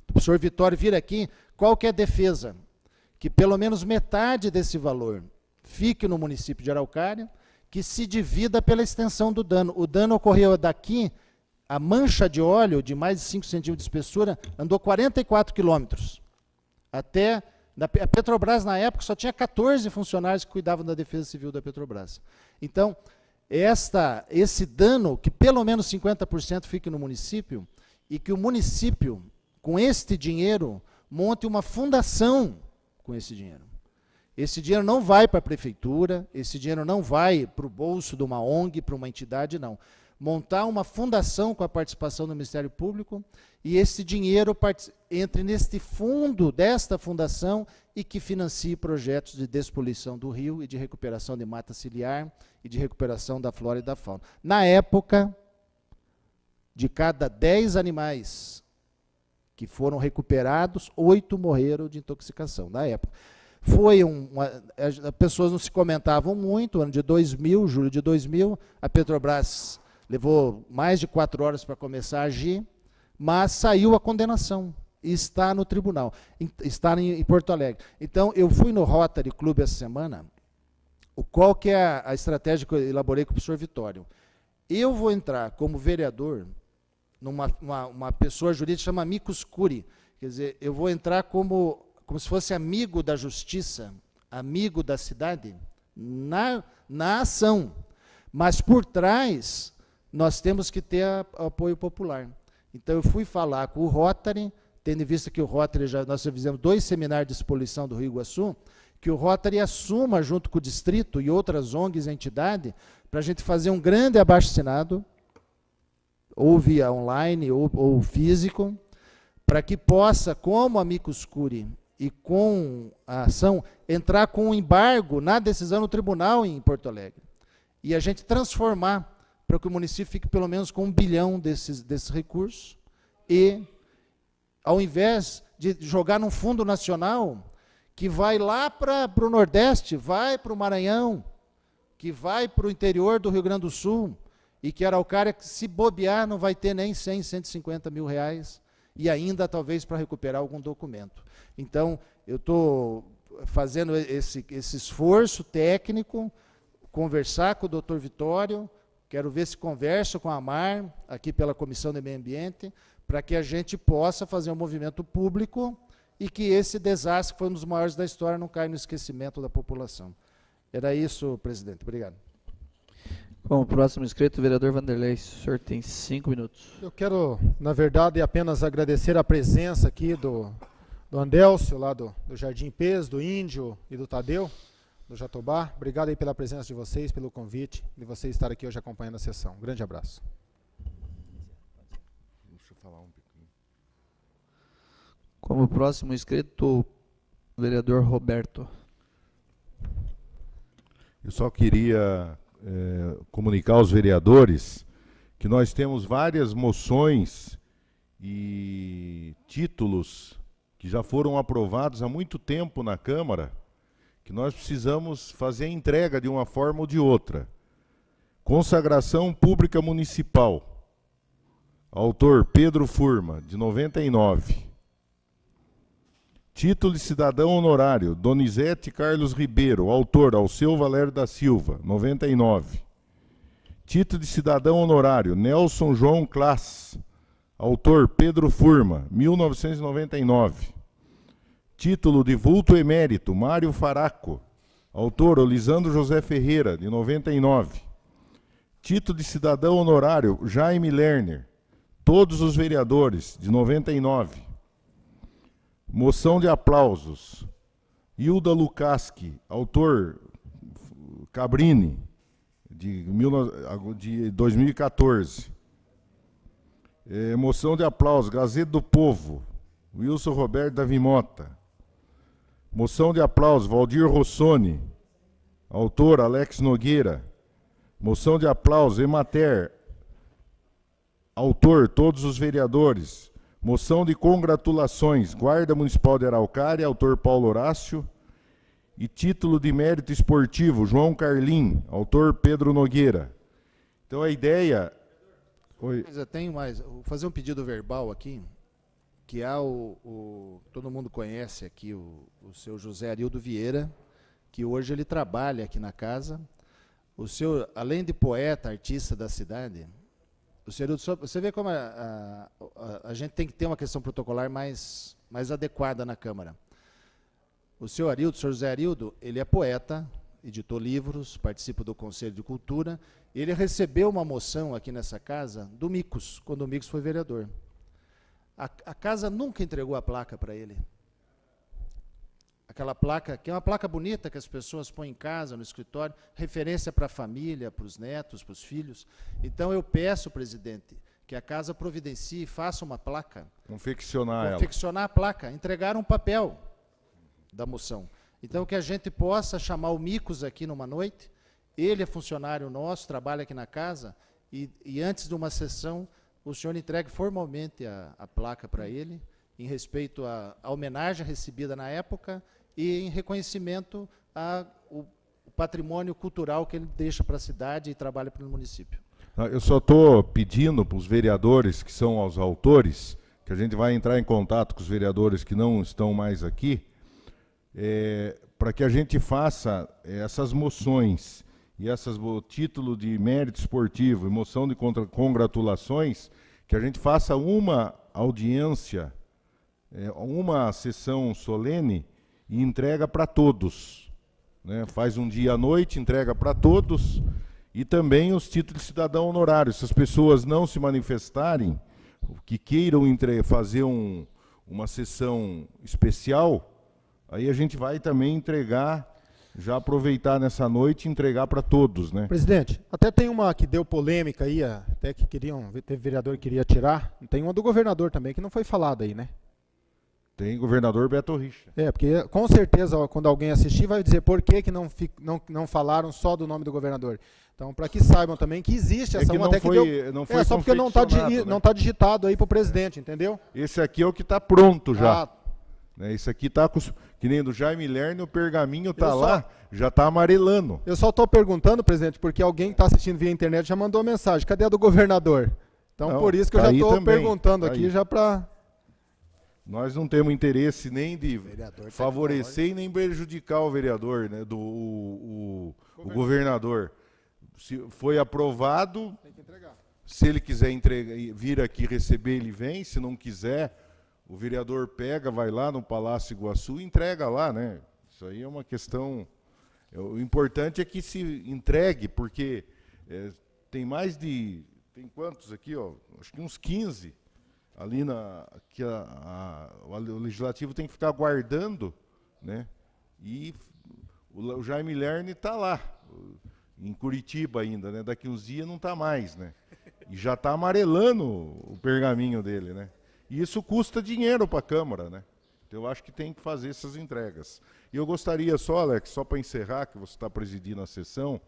O professor Vitório vir aqui, qual que é a defesa? Que pelo menos metade desse valor fique no município de Araucária, que se divida pela extensão do dano. O dano ocorreu daqui, a mancha de óleo de mais de 5 centímetros de espessura, andou 44 quilômetros. Até, a Petrobras, na época, só tinha 14 funcionários que cuidavam da defesa civil da Petrobras. Então, esse dano, que pelo menos 50% fique no município, e que o município, com este dinheiro, monte uma fundação com esse dinheiro. Esse dinheiro não vai para a prefeitura, esse dinheiro não vai para o bolso de uma ONG, para uma entidade, não. Montar uma fundação com a participação do Ministério Público, e esse dinheiro entre neste fundo desta fundação e que financie projetos de despoluição do rio e de recuperação de mata ciliar e de recuperação da flora e da fauna. Na época, de cada 10 animais que foram recuperados, 8 morreram de intoxicação, na época. As pessoas não se comentavam muito, ano de 2000, julho de 2000, a Petrobras levou mais de 4 horas para começar a agir, mas saiu a condenação, e está no tribunal, está em Porto Alegre. Então, eu fui no Rotary Club essa semana, qual que é a estratégia que eu elaborei com o professor Vitório? Eu vou entrar como vereador numa pessoa jurídica que chama amicus curiae, quer dizer, eu vou entrar como se fosse amigo da justiça, amigo da cidade, na ação. Mas por trás, nós temos que ter apoio popular. Então, eu fui falar com o Rotary, tendo em vista que o Rotary, nós já fizemos 2 seminários de exposição do Rio Iguaçu, que o Rotary assuma, junto com o distrito e outras ONGs e entidades, para a gente fazer um grande abaixo-assinado, ou via online, ou físico, para que possa, como amicus curiae, e com a ação, entrar com um embargo na decisão do tribunal em Porto Alegre. E a gente transformar, para que o município fique pelo menos com 1 bilhão desses recursos, e, ao invés de jogar num fundo nacional, que vai lá para o Nordeste, vai para o Maranhão, que vai para o interior do Rio Grande do Sul, e que Araucária, se bobear, não vai ter nem 100, 150 mil reais, e ainda talvez para recuperar algum documento. Então, eu estou fazendo esse esforço técnico, conversar com o doutor Vitório, quero ver se converso com a Mar, aqui pela Comissão de Meio Ambiente, para que a gente possa fazer um movimento público e que esse desastre, que foi um dos maiores da história, não caia no esquecimento da população. Era isso, presidente. Obrigado. Como próximo inscrito, o vereador Vanderlei. O senhor tem 5 minutos. Eu quero, na verdade, apenas agradecer a presença aqui do Andélcio, lá do Jardim Pes, do Índio e do Tadeu, do Jatobá. Obrigado aí pela presença de vocês, pelo convite, de vocês estar aqui hoje acompanhando a sessão. Um grande abraço. Deixa eu falar um pouquinho. Como próximo inscrito, o vereador Roberto. Eu só queria comunicar aos vereadores que nós temos várias moções e títulos que já foram aprovados há muito tempo na Câmara, que nós precisamos fazer a entrega de uma forma ou de outra. Consagração Pública Municipal, autor Pedro Furma, de 99. Título de cidadão honorário, Donizete Carlos Ribeiro, autor Alceu Valério da Silva, 99. Título de cidadão honorário, Nelson João Klass, autor Pedro Furma, 1999. Título de vulto emérito, Mário Faraco, autor Olisandro José Ferreira, de 99. Título de cidadão honorário, Jaime Lerner, todos os vereadores, de 99. Moção de aplausos, Hilda Lukaski, autor Cabrini, de 2014. Moção de aplausos, Gazeta do Povo, Wilson Roberto Davi Mota. Moção de aplausos, Valdir Rossoni, autor Alex Nogueira. Moção de aplausos, Emater, autor todos os vereadores. Moção de congratulações, Guarda Municipal de Araucária, autor Paulo Horácio. E título de mérito esportivo, João Carlim, autor Pedro Nogueira. Então a ideia... Oi. Tem mais, vou fazer um pedido verbal aqui, que há todo mundo conhece aqui o seu José Arildo Vieira, que hoje ele trabalha aqui na casa. O seu, além de poeta, artista da cidade... Você vê como a gente tem que ter uma questão protocolar mais adequada na Câmara. O senhor José Arildo, ele é poeta, editou livros, participa do Conselho de Cultura. Ele recebeu uma moção aqui nessa casa do Micos, quando o Micos foi vereador. A casa nunca entregou a placa para ele. Aquela placa, que é uma placa bonita que as pessoas põem em casa, no escritório, referência para a família, para os netos, para os filhos. Então, eu peço, presidente, que a casa providencie, faça uma placa. Confeccionar a placa, entregar um papel da moção. Então, que a gente possa chamar o Micos aqui numa noite, ele é funcionário nosso, trabalha aqui na casa, e antes de uma sessão, o senhor entregue formalmente a placa para ele, em respeito à homenagem recebida na época, e em reconhecimento ao patrimônio cultural que ele deixa para a cidade e trabalha para o município. Eu só estou pedindo para os vereadores que são os autores, que a gente vai entrar em contato com os vereadores que não estão mais aqui, para que a gente faça essas moções e o título de mérito esportivo e moção de congratulações, que a gente faça uma audiência, uma sessão solene e entrega para todos, né? Faz um dia à noite, entrega para todos, e também os títulos de cidadão honorário. Se as pessoas não se manifestarem, que queiram fazer uma sessão especial, aí a gente vai também entregar, já aproveitar nessa noite e entregar para todos, né? Presidente, até tem uma que deu polêmica aí, até que teve vereador que queria tirar, tem uma do governador também, que não foi falada aí, né? Tem governador Beto Richa. Porque com certeza, ó, quando alguém assistir, vai dizer por que não falaram só do nome do governador. Então, para que saibam também que existe essa uma até que deu. Não foi só porque não está digitado aí para o presidente, entendeu? Esse aqui é o que está pronto já. Ah, Né? Esse aqui está que nem do Jaime Lerner, o pergaminho está lá, já está amarelando. Eu só estou perguntando, presidente, porque alguém que está assistindo via internet já mandou mensagem. Cadê a do governador? Então, por isso que eu já estou perguntando aqui, já para... Nós não temos interesse nem de favorecer e nem prejudicar o vereador, né, o governador. Se foi aprovado, tem que entregar. Se ele quiser vir aqui receber, ele vem. Se não quiser, o vereador pega, vai lá no Palácio Iguaçu e entrega lá, né? Isso aí é uma questão... O importante é que se entregue, porque tem mais de... Tem quantos aqui, ó? Acho que uns 15 ali que o Legislativo tem que ficar guardando, né? E o Jaime Lerner está lá, em Curitiba ainda, né? Daqui uns dias não está mais, né? E já está amarelando o pergaminho dele, né? E isso custa dinheiro para a Câmara, né? Então eu acho que tem que fazer essas entregas. E eu gostaria só, Alex, só para encerrar, que você está presidindo a sessão,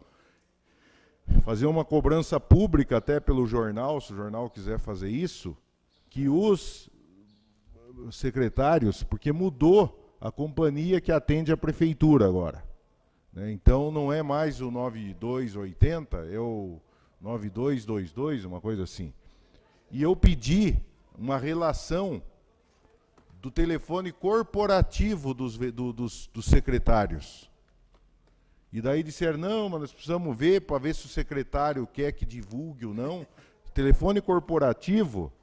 fazer uma cobrança pública até pelo jornal, se o jornal quiser fazer isso, que os secretários, porque mudou a companhia que atende a prefeitura agora, né? Então não é mais o 9280, é o 9222, uma coisa assim. E eu pedi uma relação do telefone corporativo dos secretários. E daí disseram, não, mas nós precisamos ver para ver se o secretário quer que divulgue ou não. O telefone corporativo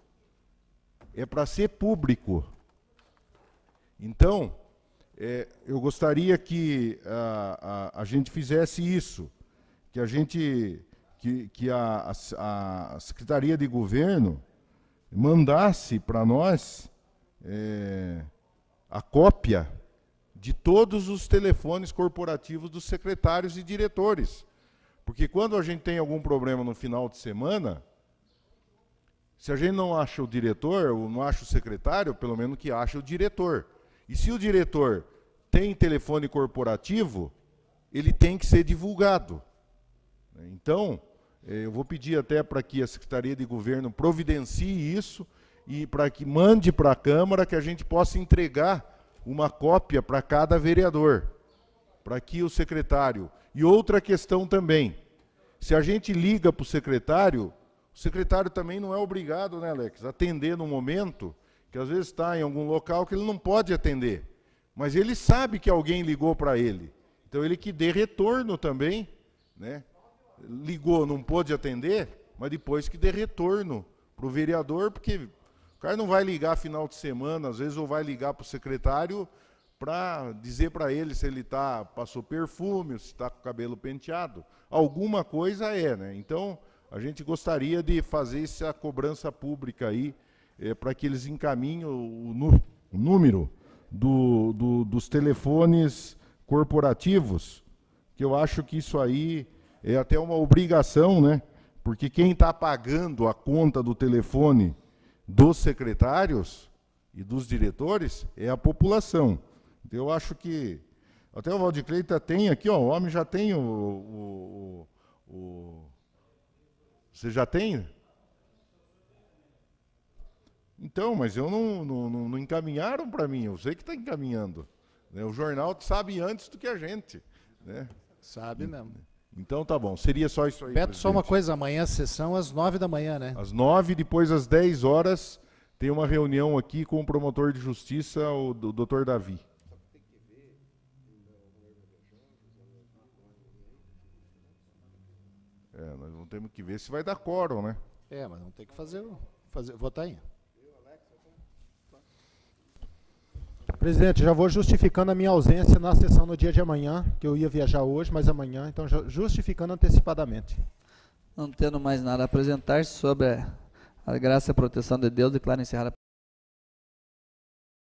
é para ser público. Então, eu gostaria que a gente fizesse isso, que a Secretaria de Governo mandasse para nós a cópia de todos os telefones corporativos dos secretários e diretores. Porque quando a gente tem algum problema no final de semana, se a gente não acha o diretor, ou não acha o secretário, pelo menos que acha o diretor. E se o diretor tem telefone corporativo, ele tem que ser divulgado. Então, eu vou pedir até para que a Secretaria de Governo providencie isso e para que mande para a Câmara que a gente possa entregar uma cópia para cada vereador, para que o secretário... E outra questão também, se a gente liga para o secretário também não é obrigado, né, Alex, a atender no momento, que às vezes está em algum local que ele não pode atender, mas ele sabe que alguém ligou para ele, então ele que dê retorno também, né? Ligou, não pôde atender, mas depois que dê retorno para o vereador, porque o cara não vai ligar final de semana, às vezes, ou vai ligar para o secretário para dizer para ele se ele passou perfume, se está com o cabelo penteado. Alguma coisa né? Então, a gente gostaria de fazer essa cobrança pública aí, para que eles encaminhem o número dos telefones corporativos, que eu acho que isso aí é até uma obrigação, né? Porque quem está pagando a conta do telefone dos secretários e dos diretores é a população. Eu acho que... Até o Valdir Cleita tem aqui, ó, o homem já tem Você já tem? Então, mas eu não encaminharam para mim, eu sei que está encaminhando. Né? O jornal sabe antes do que a gente. Né? Sabe mesmo. Então tá bom, seria só isso aí. Beto, presidente. só uma coisa, amanhã a sessão às 9 da manhã, né? Às 9, depois às 10 horas, tem uma reunião aqui com o promotor de justiça, o Dr. Davi. Nós vamos ter que ver se vai dar quórum, né? Mas vamos ter que votar aí. Presidente, já vou justificando a minha ausência na sessão no dia de amanhã, que eu ia viajar hoje, mas amanhã, então já justificando antecipadamente. Não tendo mais nada a apresentar sobre a graça e a proteção de Deus, declaro encerrada